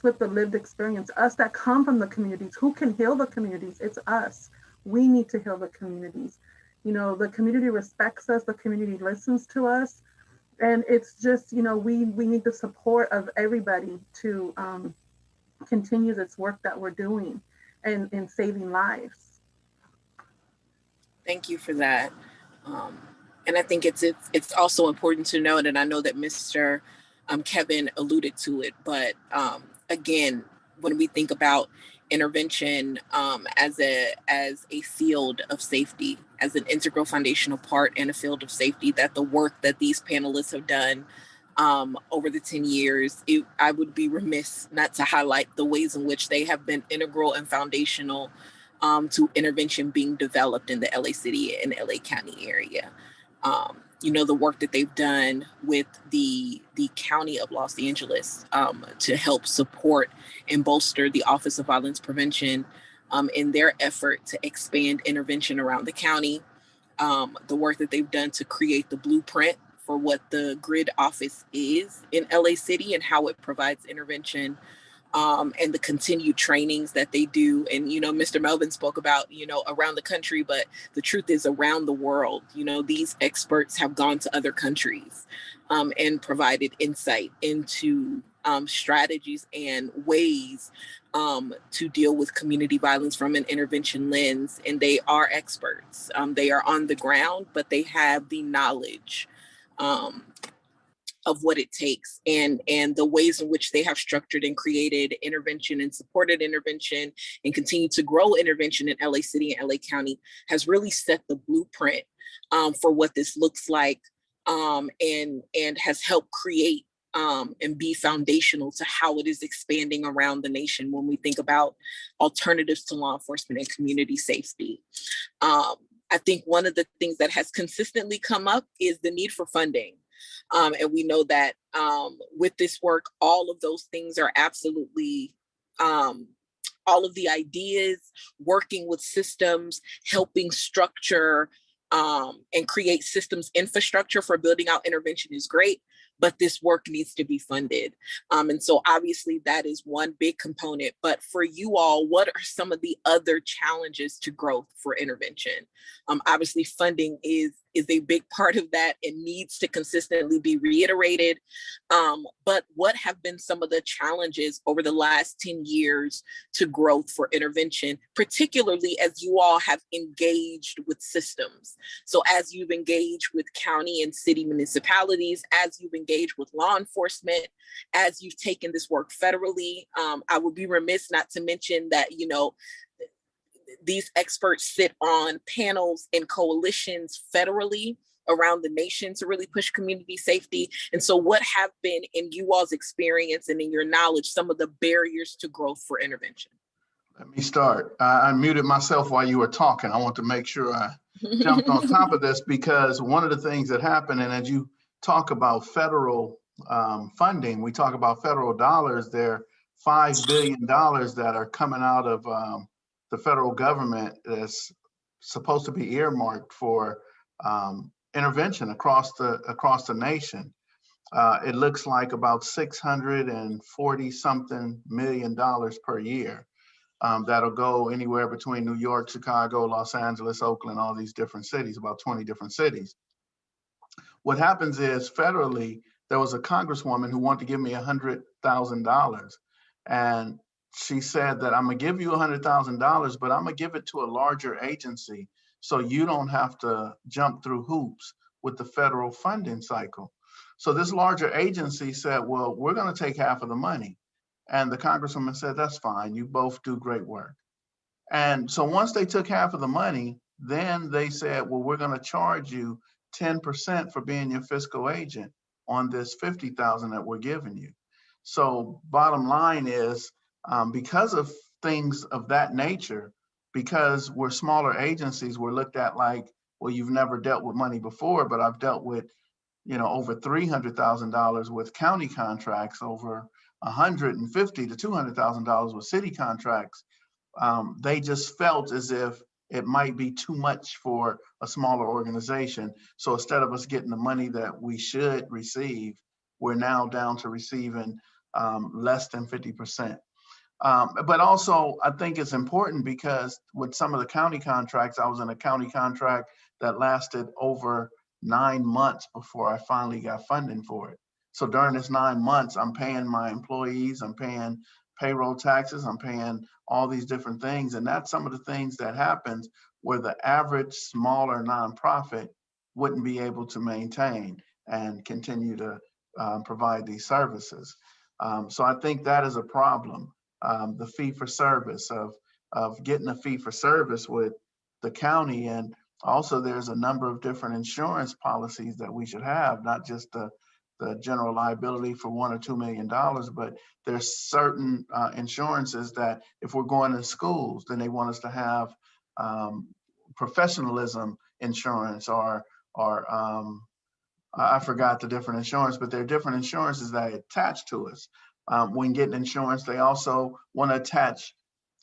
with the lived experience, us that come from the communities? Who can heal the communities? It's us. We need to heal the communities. The community respects us, the community listens to us. And it's just, we need the support of everybody to continue this work that we're doing and in saving lives. Thank you for that. And I think it's also important to note, and I know that Mr. Kevin alluded to it, but again, when we think about intervention as a field of safety, as an integral foundational part in a field of safety, that the work that these panelists have done over the 10 years, I would be remiss not to highlight the ways in which they have been integral and foundational to intervention being developed in the LA City and LA County area. The work that they've done with the County of Los Angeles to help support and bolster the Office of Violence Prevention in their effort to expand intervention around the county. The work that they've done to create the blueprint for what the GRID office is in LA City and how it provides intervention. And the continued trainings that they do. And, Mr. Melvin spoke about, around the country, but the truth is around the world. These experts have gone to other countries and provided insight into strategies and ways to deal with community violence from an intervention lens. And they are experts. They are on the ground, but they have the knowledge of what it takes and the ways in which they have structured and created intervention and supported intervention and continue to grow intervention in LA City and LA County has really set the blueprint for what this looks like and has helped create and be foundational to how it is expanding around the nation when we think about alternatives to law enforcement and community safety. I think one of the things that has consistently come up is the need for funding. And we know that with this work, all of those things are absolutely, all of the ideas, working with systems, helping structure and create systems infrastructure for building out intervention is great, but this work needs to be funded. And so obviously that is one big component, but for you all, what are some of the other challenges to growth for intervention? Obviously funding is a big part of that and needs to consistently be reiterated. But what have been some of the challenges over the last 10 years to growth for intervention, particularly as you all have engaged with systems? So as you've engaged with county and city municipalities, as you've engaged with law enforcement, as you've taken this work federally, I would be remiss not to mention that, these experts sit on panels and coalitions federally around the nation to really push community safety. And so what have been, in you all's experience and in your knowledge, some of the barriers to growth for intervention? Let me start. I muted myself while you were talking. I want to make sure I jumped on top of this, because one of the things that happened, and as you talk about federal funding, we talk about federal dollars, there are $5 billion that are coming out of the federal government that's supposed to be earmarked for intervention across the nation. it looks like about $640 something million per year. That'll go anywhere between New York, Chicago, Los Angeles, Oakland, all these different cities, about 20 different cities. What happens is federally, there was a congresswoman who wanted to give me $100,000. And she said that I'm gonna give you $100,000, but I'm gonna give it to a larger agency so you don't have to jump through hoops with the federal funding cycle. So this larger agency said, well, we're gonna take half of the money. And the congresswoman said, that's fine, you both do great work. And so once they took half of the money, then they said, well, we're gonna charge you 10% for being your fiscal agent on this $50,000 that we're giving you. So bottom line is, because of things of that nature, because we're smaller agencies, we're looked at like, well, you've never dealt with money before, but I've dealt with, over $300,000 with county contracts, over $150,000 to $200,000 with city contracts. They just felt as if it might be too much for a smaller organization. So instead of us getting the money that we should receive, we're now down to receiving less than 50%. But also, I think it's important because with some of the county contracts, I was in a county contract that lasted over 9 months before I finally got funding for it. So during this 9 months, I'm paying my employees, I'm paying payroll taxes, I'm paying all these different things. And that's some of the things that happens where the average smaller nonprofit wouldn't be able to maintain and continue to provide these services. So I think that is a problem. The fee for service of getting a fee for service with the county. And also there's a number of different insurance policies that we should have, not just the general liability for $1 or $2 million, but there's certain insurances that if we're going to schools, then they want us to have professionalism insurance or I forgot the different insurance, but there are different insurances that attach to us. When getting insurance, they also want to attach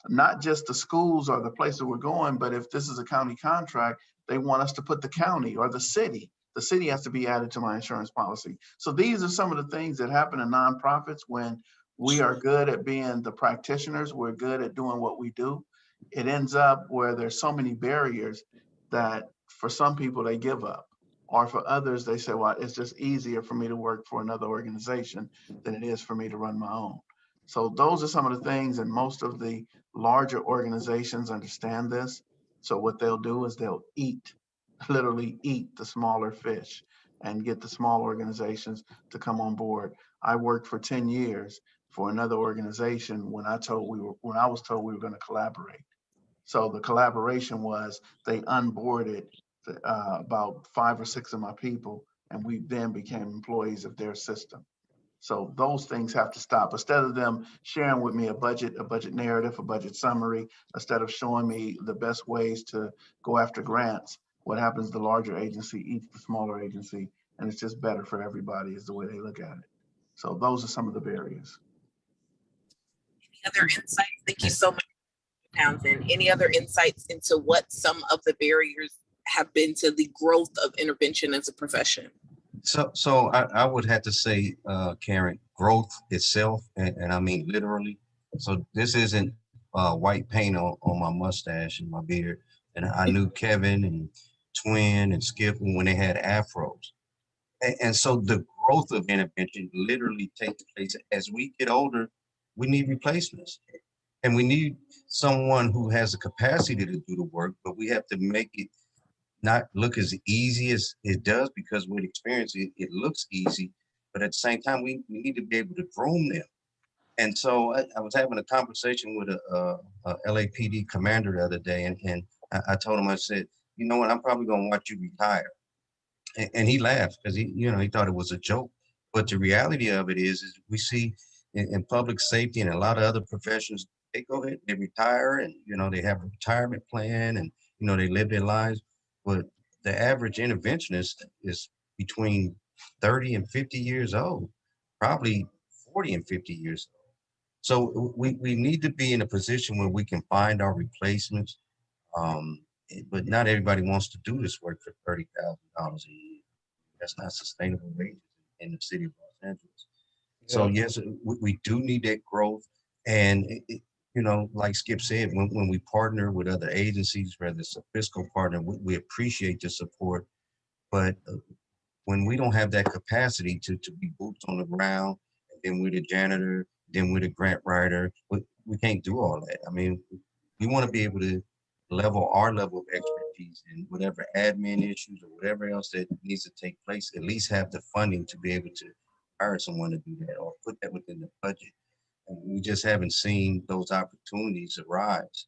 not just the schools or the place that we're going, but if this is a county contract, they want us to put the county or the city. The city has to be added to my insurance policy. So these are some of the things that happen in nonprofits when we are good at being the practitioners, we're good at doing what we do. It ends up where there's so many barriers that for some people they give up. Or for others, they say, well, it's just easier for me to work for another organization than it is for me to run my own. So those are some of the things, and most of the larger organizations understand this. So what they'll do is they'll literally eat the smaller fish and get the small organizations to come on board. I worked for 10 years for another organization when I was told we were going to collaborate. So the collaboration was they onboarded about 5 or 6 of my people, and we then became employees of their system. So those things have to stop. Instead of them sharing with me a budget narrative, a budget summary, instead of showing me the best ways to go after grants, what happens, the larger agency eats the smaller agency, and it's just better for everybody is the way they look at it. So those are some of the barriers. Any other insights? Thank you so much, Townsend. Any other insights into what some of the barriers have been to the growth of intervention as a profession? So I would have to say, Karen, growth itself, and I mean literally. So this isn't white paint on my mustache and my beard. And I knew Kevin and Twin and Skip when they had afros. And so the growth of intervention literally takes place. As we get older, we need replacements. And we need someone who has the capacity to do the work, but we have to make it not look as easy as it does, because with experience, it looks easy. But at the same time, we need to be able to groom them. And so I was having a conversation with a LAPD commander the other day, and I told him, I said, you know what, I'm probably going to watch you retire. And he laughed because he thought it was a joke. But the reality of it is we see in public safety and a lot of other professions, they go ahead, they retire, and they have a retirement plan, and they live their lives. But the average interventionist is between 30 and 50 years old, probably 40 and 50 years old. So we need to be in a position where we can find our replacements. But not everybody wants to do this work for $30,000 a year. That's not sustainable wages in the city of Los Angeles. So yes, we do need that growth. And, like Skip said, when we partner with other agencies, whether it's a fiscal partner, we appreciate the support. But when we don't have that capacity to be boots on the ground, and then we're the janitor, then we're the grant writer, we can't do all that. I mean, we want to be able to level our level of expertise in whatever admin issues or whatever else that needs to take place, at least have the funding to be able to hire someone to do that or put that within the budget. And we just haven't seen those opportunities arise.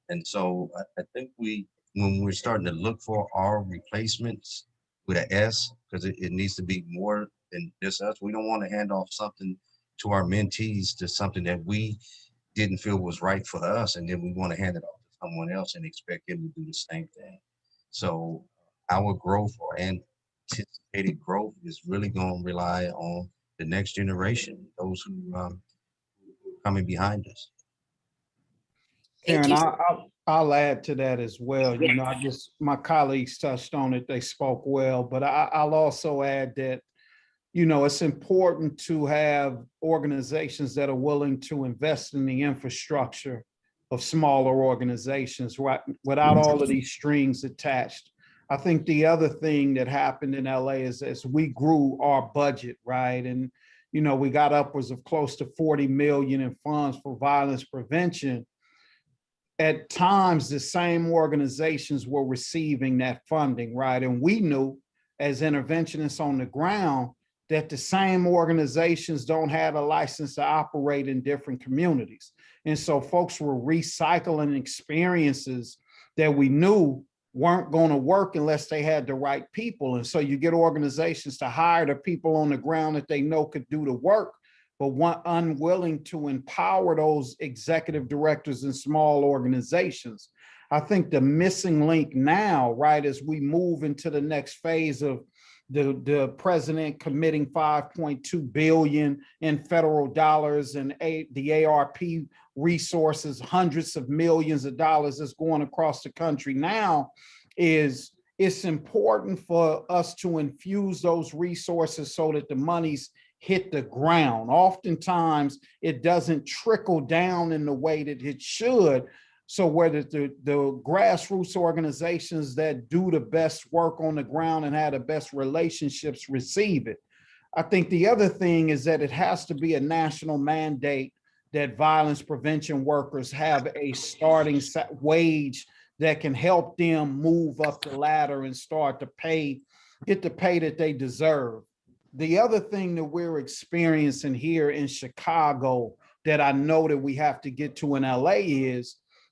And so I think when we're starting to look for our replacements with an S, because it needs to be more than just us. We don't want to hand off something to our mentees to something that we didn't feel was right for us, and then we want to hand it off to someone else and expect them to do the same thing. So our growth or anticipated growth is really going to rely on the next generation, those who are coming behind us. Thank Karen, you. I'll add to that as well. My colleagues touched on it, they spoke well, but I'll also add that, it's important to have organizations that are willing to invest in the infrastructure of smaller organizations, right, without all of these strings attached. I think the other thing that happened in LA is as we grew our budget, right, and we got upwards of close to 40 million in funds for violence prevention. At times, the same organizations were receiving that funding, right? And we knew as interventionists on the ground that the same organizations don't have a license to operate in different communities. And so folks were recycling experiences that we knew weren't going to work unless they had the right people. And so you get organizations to hire the people on the ground that they know could do the work, but unwilling to empower those executive directors in small organizations. I think the missing link now, right, as we move into the next phase of the president committing 5.2 billion in federal dollars and the ARP resources, hundreds of millions of dollars that's going across the country now, is it's important for us to infuse those resources so that the monies hit the ground. Oftentimes, it doesn't trickle down in the way that it should. So whether the grassroots organizations that do the best work on the ground and have the best relationships receive it. I think the other thing is that it has to be a national mandate that violence prevention workers have a starting wage that can help them move up the ladder and start to get the pay that they deserve. The other thing that we're experiencing here in Chicago that I know that we have to get to in LA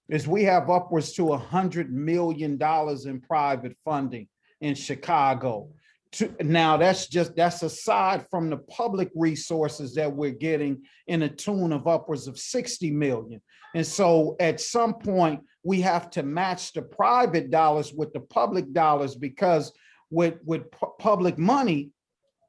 is we have upwards to $100 million in private funding in Chicago. Now that's aside from the public resources that we're getting in a tune of upwards of 60 million. And so at some point we have to match the private dollars with the public dollars, because with public money,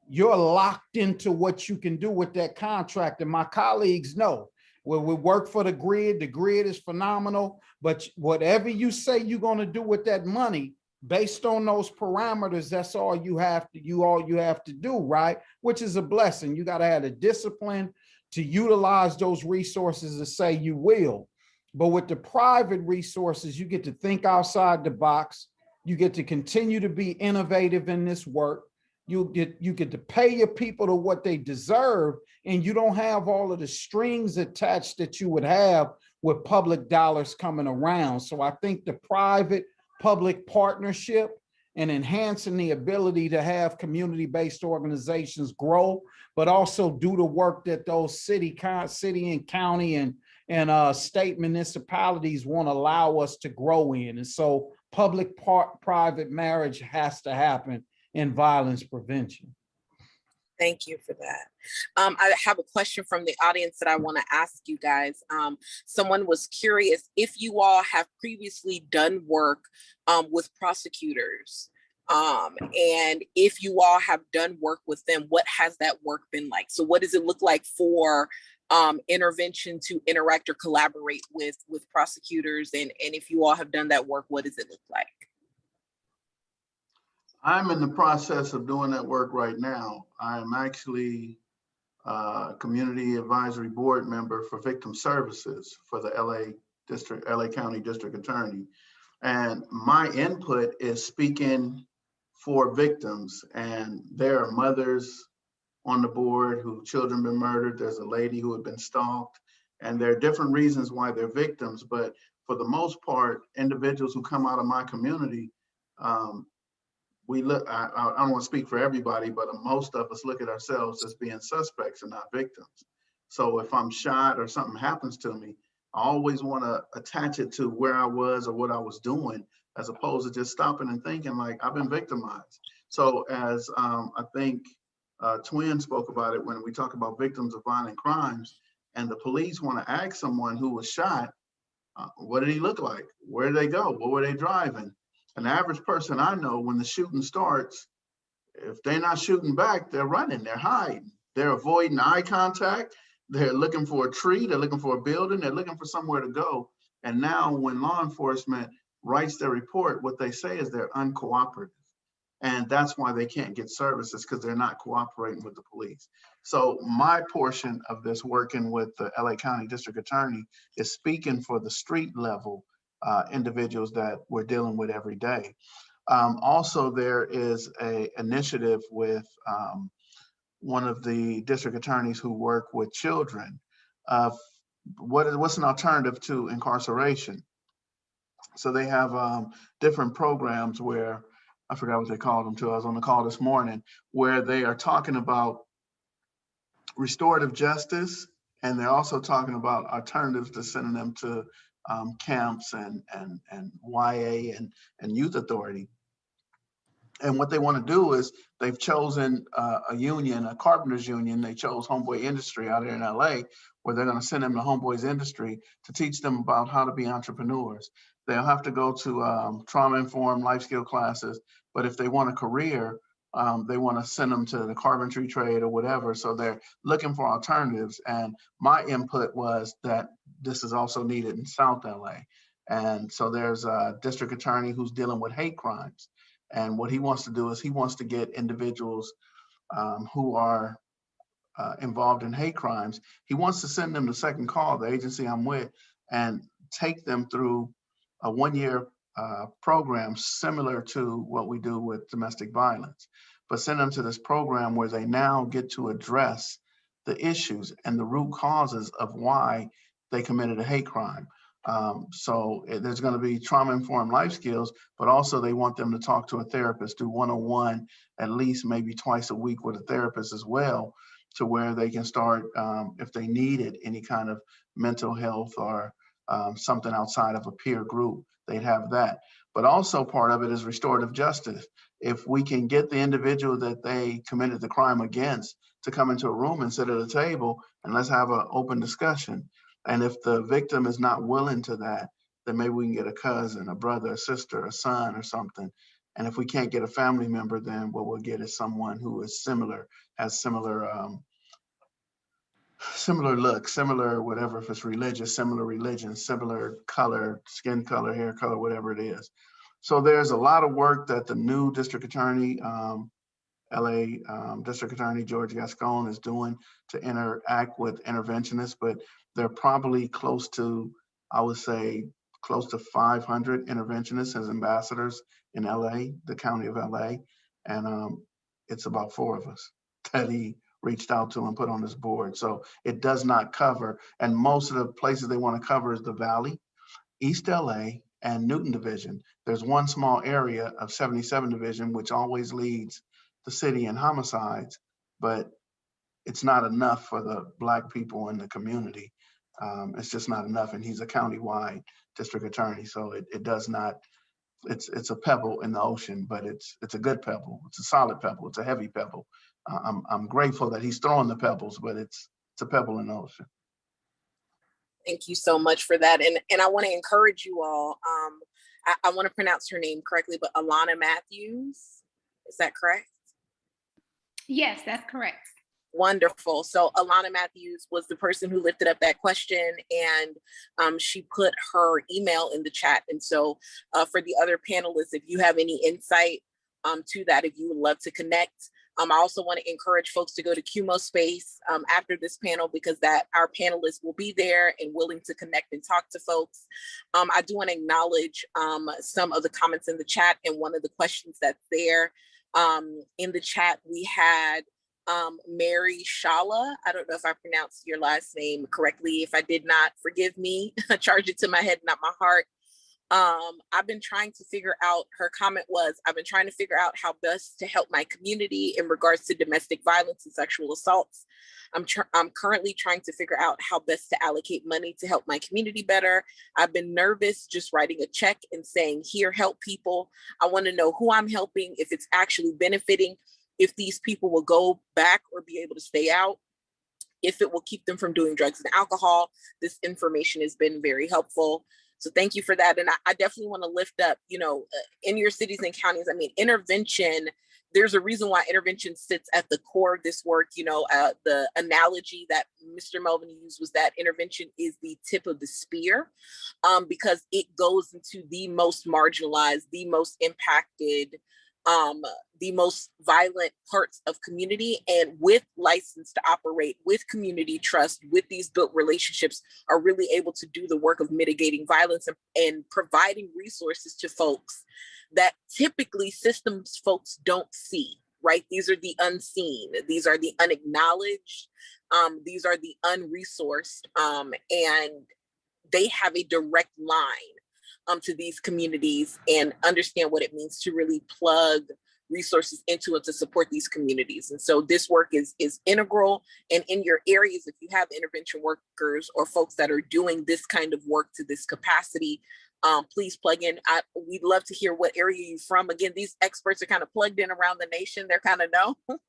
you're locked into what you can do with that contract. And my colleagues know, when we work for the grid is phenomenal, but whatever you say you're going to do with that money, based on those parameters, that's all you have to do, right? Which is a blessing. You got to have the discipline to utilize those resources to say you will. But with the private resources, you get to think outside the box. You get to continue to be innovative in this work. You get to pay your people to what they deserve, and you don't have all of the strings attached that you would have with public dollars coming around. So I think the private public partnership and enhancing the ability to have community-based organizations grow, but also do the work that those city and county and state municipalities won't allow us to grow in. And so public-private marriage has to happen in violence prevention. Thank you for that. I have a question from the audience that I want to ask you guys. Someone was curious if you all have previously done work with prosecutors, and if you all have done work with them, what has that work been like? So what does it look like for intervention to interact or collaborate with prosecutors? And if you all have done that work, what does it look like? I'm in the process of doing that work right now. I'm actually Community Advisory Board member for Victim Services for the LA County District Attorney. And my input is speaking for victims. And there are mothers on the board whose children been murdered. There's a lady who had been stalked. And there are different reasons why they're victims. But for the most part, individuals who come out of my community, we look, I don't want to speak for everybody, but most of us look at ourselves as being suspects and not victims. So if I'm shot or something happens to me, I always want to attach it to where I was or what I was doing, as opposed to just stopping and thinking like I've been victimized. So as I think Twin spoke about it when we talk about victims of violent crimes, and the police want to ask someone who was shot, what did he look like? Where did they go? What were they driving? An average person I know, when the shooting starts, if they're not shooting back, they're running, they're hiding, they're avoiding eye contact, they're looking for a tree, they're looking for a building, they're looking for somewhere to go. And now when law enforcement writes their report, what they say is they're uncooperative. And that's why they can't get services, because they're not cooperating with the police. So my portion of this, working with the LA County District Attorney, is speaking for the street level individuals that we're dealing with every day. Also, there is an initiative with one of the district attorneys who work with children. What's an alternative to incarceration? So they have different programs where, I forgot what they called them to, I was on the call this morning, where they are talking about restorative justice, and they're also talking about alternatives to sending them to camps and YA and youth authority. And what they want to do is they've chosen a union, a carpenters union. They chose Homeboy Industry out here in LA, where they're going to send them to Homeboy's Industry to teach them about how to be entrepreneurs. They'll have to go to trauma-informed life skill classes, but if they want a career, they want to send them to the carpentry trade or whatever. So they're looking for alternatives. And my input was that this is also needed in South LA. And so there's a district attorney who's dealing with hate crimes. And what he wants to do is he wants to get individuals who are involved in hate crimes. He wants to send them to Second Call, the agency I'm with, and take them through a one-year program similar to what we do with domestic violence, but send them to this program where they now get to address the issues and the root causes of why they committed a hate crime. So there's going to be trauma-informed life skills, but also they want them to talk to a therapist, do one-on-one, at least maybe twice a week with a therapist as well, to where they can start, if they needed any kind of mental health or something outside of a peer group, they'd have that. But also part of it is restorative justice. If we can get the individual that they committed the crime against to come into a room and sit at a table and let's have an open discussion. And if the victim is not willing to that, then maybe we can get a cousin, a brother, a sister, a son or something. And if we can't get a family member, then what we'll get is someone who is similar, has similar look, similar whatever, if it's religious, similar religion, similar color, skin color, hair color, whatever it is. So there's a lot of work that the new district attorney, LA District Attorney George Gascon is doing to interact with interventionists, but they're probably close to, I would say, close to 500 interventionists as ambassadors in LA, the county of LA. And it's about 4 of us that he reached out to and put on this board. So it does not cover, and most of the places they want to cover is the Valley, East LA, and Newton Division. There's one small area of 77 Division, which always leads the city in homicides, but it's not enough for the Black people in the community. It's just not enough. And he's a countywide district attorney. So it does not, it's a pebble in the ocean, but it's a good pebble. It's a solid pebble. It's a heavy pebble. I'm grateful that he's throwing the pebbles, but it's a pebble in the ocean. Thank you so much for that. And I want to encourage you all. I want to pronounce her name correctly, but Alana Matthews, is that correct? Yes, that's correct. Wonderful. So Alana Matthews was the person who lifted up that question, and she put her email in the chat. And so for the other panelists, if you have any insight to that if you would love to connect. I also want to encourage folks to go to QMO Space after this panel, because that our panelists will be there and willing to connect and talk to folks. I do want to acknowledge some of the comments in the chat, and one of the questions that's there in the chat. We had Mary Shala. I don't know if I pronounced your last name correctly. If I did not, forgive me. Charge it to my head, not my heart. I've been trying to figure out, her comment was, I've been trying to figure out how best to help my community in regards to domestic violence and sexual assaults. I'm currently trying to figure out how best to allocate money to help my community better. I've been nervous just writing a check and saying, here, help people. I want to know who I'm helping, if it's actually benefiting, if these people will go back or be able to stay out, if it will keep them from doing drugs and alcohol. This information has been very helpful. So thank you for that. And I definitely want to lift up, in your cities and counties, intervention, there's a reason why intervention sits at the core of this work. The analogy that Mr. Melvin used was that intervention is the tip of the spear, because it goes into the most marginalized, the most impacted, the most violent parts of community, and with license to operate, with community trust, with these built relationships, are really able to do the work of mitigating violence and providing resources to folks that typically systems folks don't see, right? These are the unseen, these are the unacknowledged, these are the unresourced, and they have a direct line to these communities and understand what it means to really plug resources into it to support these communities. And so this work is integral. And in your areas, if you have intervention workers or folks that are doing this kind of work to this capacity, please plug in. We'd love to hear what area you're from. Again, these experts are kind of plugged in around the nation. They're kind of known.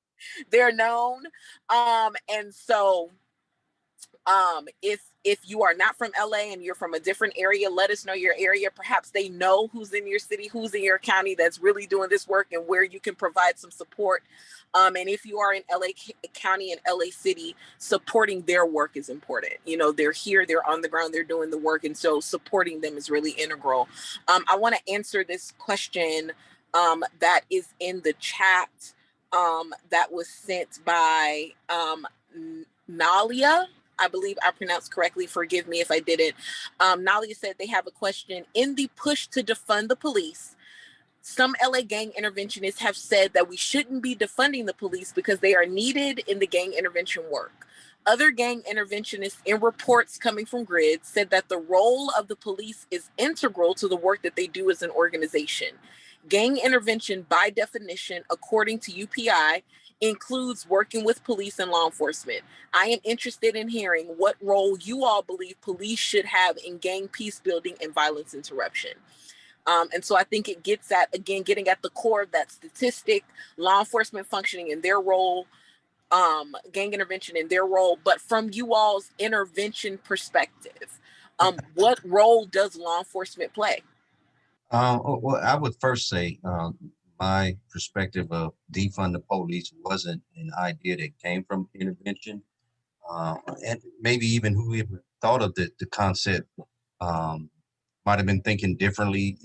They're known. And so if you are not from LA and you're from a different area, let us know your area. Perhaps they know who's in your city, who's in your county that's really doing this work, and where you can provide some support. And if you are in LA County and LA City, supporting their work is important. They're here, they're on the ground, they're doing the work. And so supporting them is really integral. I want to answer this question that is in the chat that was sent by Nalia. I believe I pronounced correctly. Forgive me if I didn't. Nalia said they have a question. In the push to defund the police, some LA gang interventionists have said that we shouldn't be defunding the police because they are needed in the gang intervention work. Other gang interventionists in reports coming from GRID said that the role of the police is integral to the work that they do as an organization. Gang intervention, by definition, according to UPI, includes working with police and law enforcement. I am interested in hearing what role you all believe police should have in gang peace building and violence interruption. And so I think it gets at, again, getting at the core of that statistic, law enforcement functioning in their role, gang intervention in their role, but from you all's intervention perspective, what role does law enforcement play? Well, I would first say my perspective of defund the police wasn't an idea that came from intervention, and maybe even whoever thought of the concept might have been thinking differently,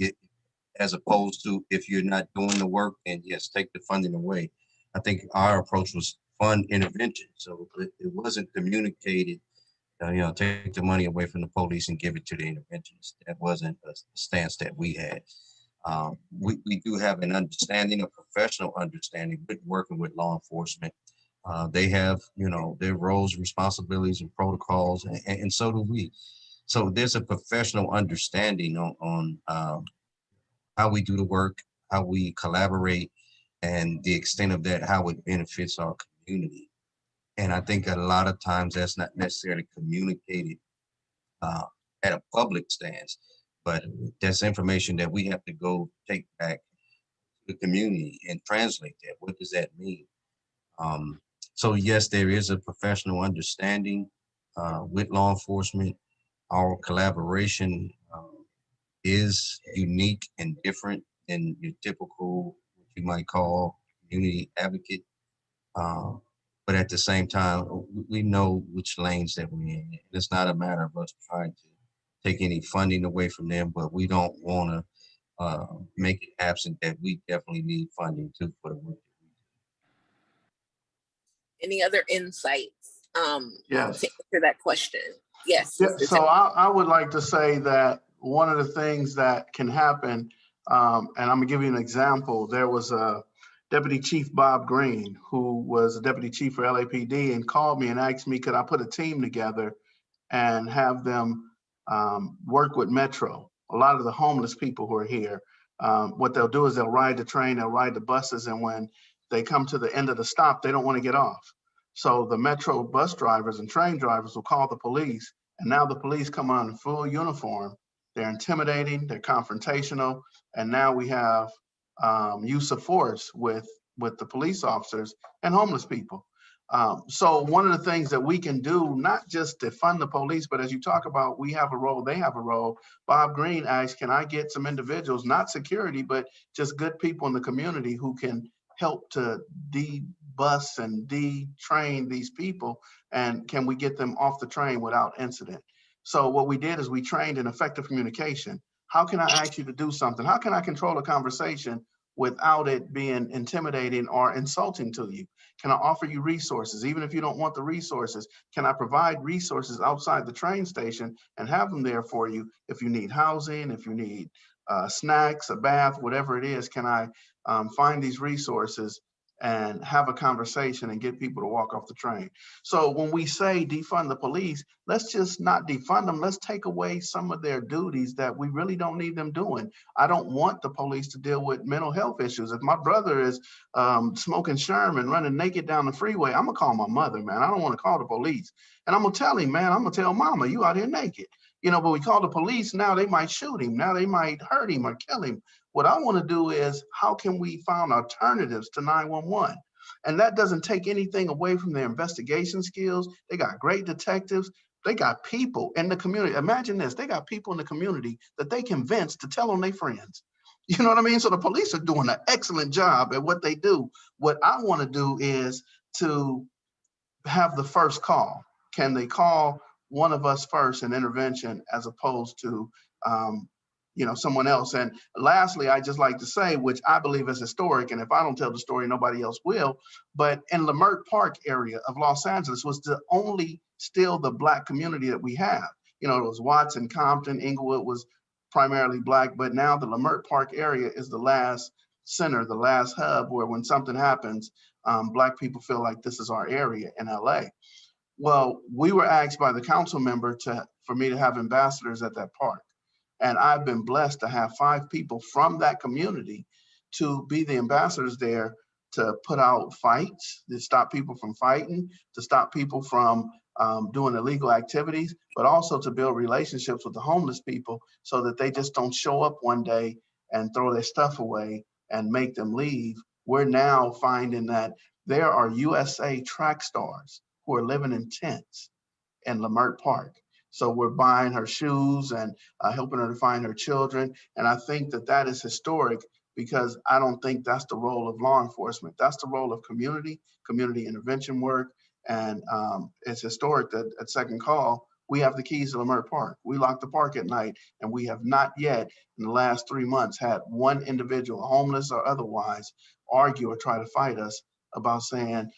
as opposed to, if you're not doing the work, then yes, take the funding away. I think our approach was fund intervention, so it wasn't communicated. Take the money away from the police and give it to the interventionists. That wasn't a stance that we had. We do have an understanding, a professional understanding, with working with law enforcement. They have, their roles, responsibilities, and protocols, and so do we. So there's a professional understanding on how we do the work, how we collaborate, and the extent of that, how it benefits our community. And I think a lot of times that's not necessarily communicated at a public stance, but that's information that we have to go take back to the community and translate that. What does that mean? So yes, there is a professional understanding with law enforcement. Our collaboration is unique and different than your typical, what you might call, community advocate. But at the same time, we know which lanes that we're in. It's not a matter of us trying to take any funding away from them, but we don't want to make it absent that we definitely need funding too for the work. Any other insights Yes. to answer that question? Yes. Yeah, Mr. so I would like to say that one of the things that can happen, and I'm gonna give you an example. There was a Deputy Chief Bob Green, who was a deputy chief for LAPD, and called me and asked me, could I put a team together and have them work with Metro? A lot of the homeless people who are here, what they'll do is they'll ride the train, they'll ride the buses, and when they come to the end of the stop, they don't want to get off. So the Metro bus drivers and train drivers will call the police, and now the police come on in full uniform. They're intimidating, they're confrontational, and now we have use of force with the police officers and homeless people. So one of the things that we can do, not just to fund the police, but as you talk about, we have a role, they have a role. Bob Green asked, can I get some individuals, not security, but just good people in the community who can help to de-bus and de-train these people, and can we get them off the train without incident? So what we did is we trained in effective communication. How can I ask you to do something? How can I control a conversation without it being intimidating or insulting to you? Can I offer you resources? Even if you don't want the resources, can I provide resources outside the train station and have them there for you? If you need housing, if you need snacks, a bath, whatever it is, can I find these resources and have a conversation and get people to walk off the train? So when we say defund the police, let's just not defund them. Let's take away some of their duties that we really don't need them doing. I don't want the police to deal with mental health issues. If my brother is smoking Sherman, running naked down the freeway, I'm gonna call my mother, man. I don't want to call the police. And I'm gonna tell him, man, I'm gonna tell mama, you out here naked. But we call the police, now they might shoot him. Now they might hurt him or kill him. What I want to do is, how can we find alternatives to 911? And that doesn't take anything away from their investigation skills. They got great detectives. They got people in the community. Imagine this, they got people in the community that they convince to tell on their friends. You know what I mean? So the police are doing an excellent job at what they do. What I want to do is to have the first call. Can they call one of us first in intervention as opposed to someone else? And lastly, I just like to say, which I believe is historic, and if I don't tell the story, nobody else will, but in Leimert Park area of Los Angeles was the only still the Black community that we have. It was Watson, Compton, Inglewood was primarily Black, but now the Leimert Park area is the last center, the last hub where when something happens, Black people feel like this is our area in LA. Well, we were asked by the council member for me to have ambassadors at that park. And I've been blessed to have 5 people from that community to be the ambassadors there, to put out fights, to stop people from fighting, to stop people from doing illegal activities, but also to build relationships with the homeless people so that they just don't show up one day and throw their stuff away and make them leave. We're now finding that there are USA track stars who are living in tents in Leimert Park. So we're buying her shoes and helping her to find her children. And I think that that is historic, because I don't think that's the role of law enforcement. That's the role of community intervention work. And it's historic that at Second Call, we have the keys to Leimert Park. We lock the park at night, and we have not yet in the last 3 months had one individual, homeless or otherwise, argue or try to fight us about saying,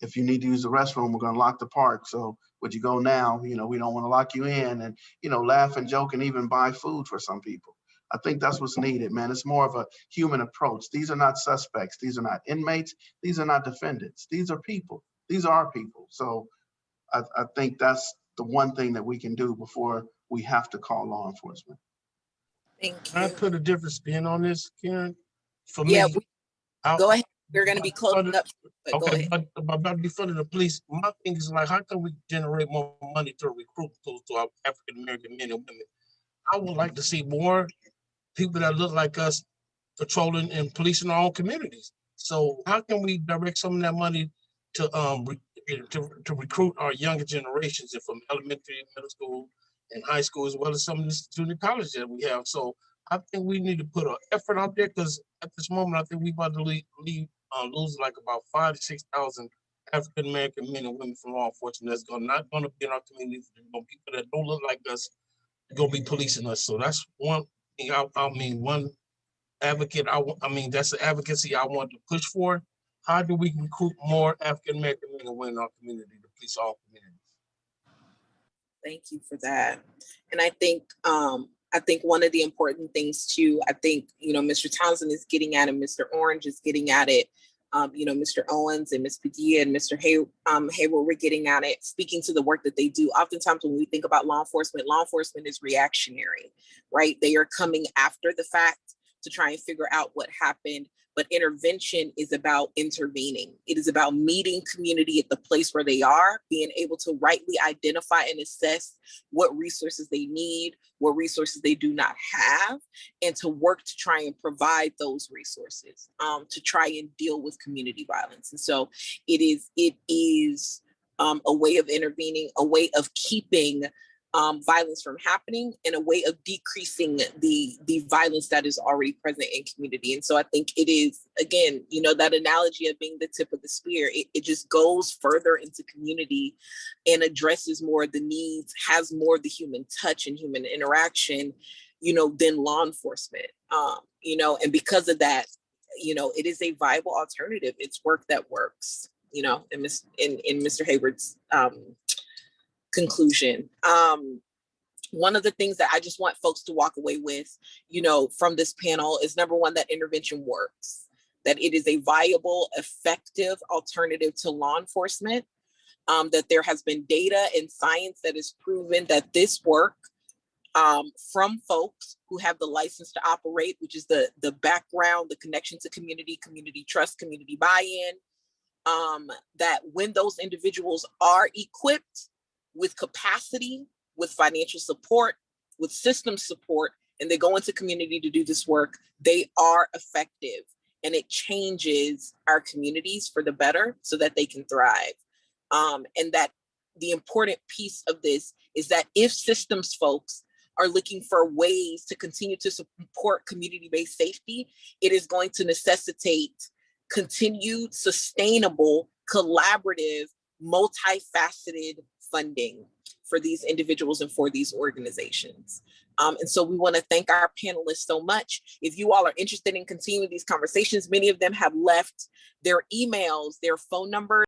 if you need to use the restroom, we're gonna lock the park. So would you go now? We don't wanna lock you in, and laugh and joke and even buy food for some people. I think that's what's needed, man. It's more of a human approach. These are not suspects. These are not inmates. These are not defendants. These are people. These are our people. So I think that's the one thing that we can do before we have to call law enforcement. Thank Can I you. put a different spin on this, Karen? For Yeah, me, go ahead. You're going to be closing up. But go okay, ahead. but about defunding the police, my thing is like, how can we generate more money to recruit to our African American men and women? I would like to see more people that look like us patrolling and policing our own communities. So how can we direct some of that money to recruit our younger generations, and from elementary, middle school, and high school, as well as some of the junior colleges that we have? So I think we need to put an effort out there, because at this moment, I think we about to lose like about 5,000 to 6,000 African American men and women from law enforcement that's not going to be in our communities. People that don't look like us are going to be policing us. So that's one I mean, one advocate, I mean, that's the advocacy I want to push for. How do we recruit more African-American men and women in our community to police all communities? Thank you for that. And I think one of the important things too, I think, Mr. Townsend is getting at it, Mr. Orange is getting at it, Mr. Owens and Ms. Padilla and Mr. Hayward, we're getting at it, speaking to the work that they do. Oftentimes when we think about law enforcement is reactionary, right? They are coming after the fact to try and figure out what happened. But intervention is about intervening. It is about meeting community at the place where they are, being able to rightly identify and assess what resources they need, what resources they do not have, and to work to try and provide those resources to try and deal with community violence. And so it is a way of intervening, a way of keeping violence from happening, and a way of decreasing the violence that is already present in community. And so I think it is, again, that analogy of being the tip of the spear, it just goes further into community and addresses more of the needs, has more of the human touch and human interaction, than law enforcement. And because of that, it is a viable alternative. It's work that works, in Mr. Hayward's conclusion. One of the things that I just want folks to walk away with, from this panel is, number one, that intervention works, that it is a viable, effective alternative to law enforcement, that there has been data and science that has proven that this work from folks who have the license to operate, which is the background, the connection to community, community trust, community buy-in, that when those individuals are equipped with capacity, with financial support, with system support, and they go into community to do this work, they are effective. And it changes our communities for the better so that they can thrive. And that the important piece of this is that if systems folks are looking for ways to continue to support community-based safety, it is going to necessitate continued, sustainable, collaborative, multifaceted funding for these individuals and for these organizations. And so we want to thank our panelists so much. If you all are interested in continuing these conversations, many of them have left their emails, their phone numbers,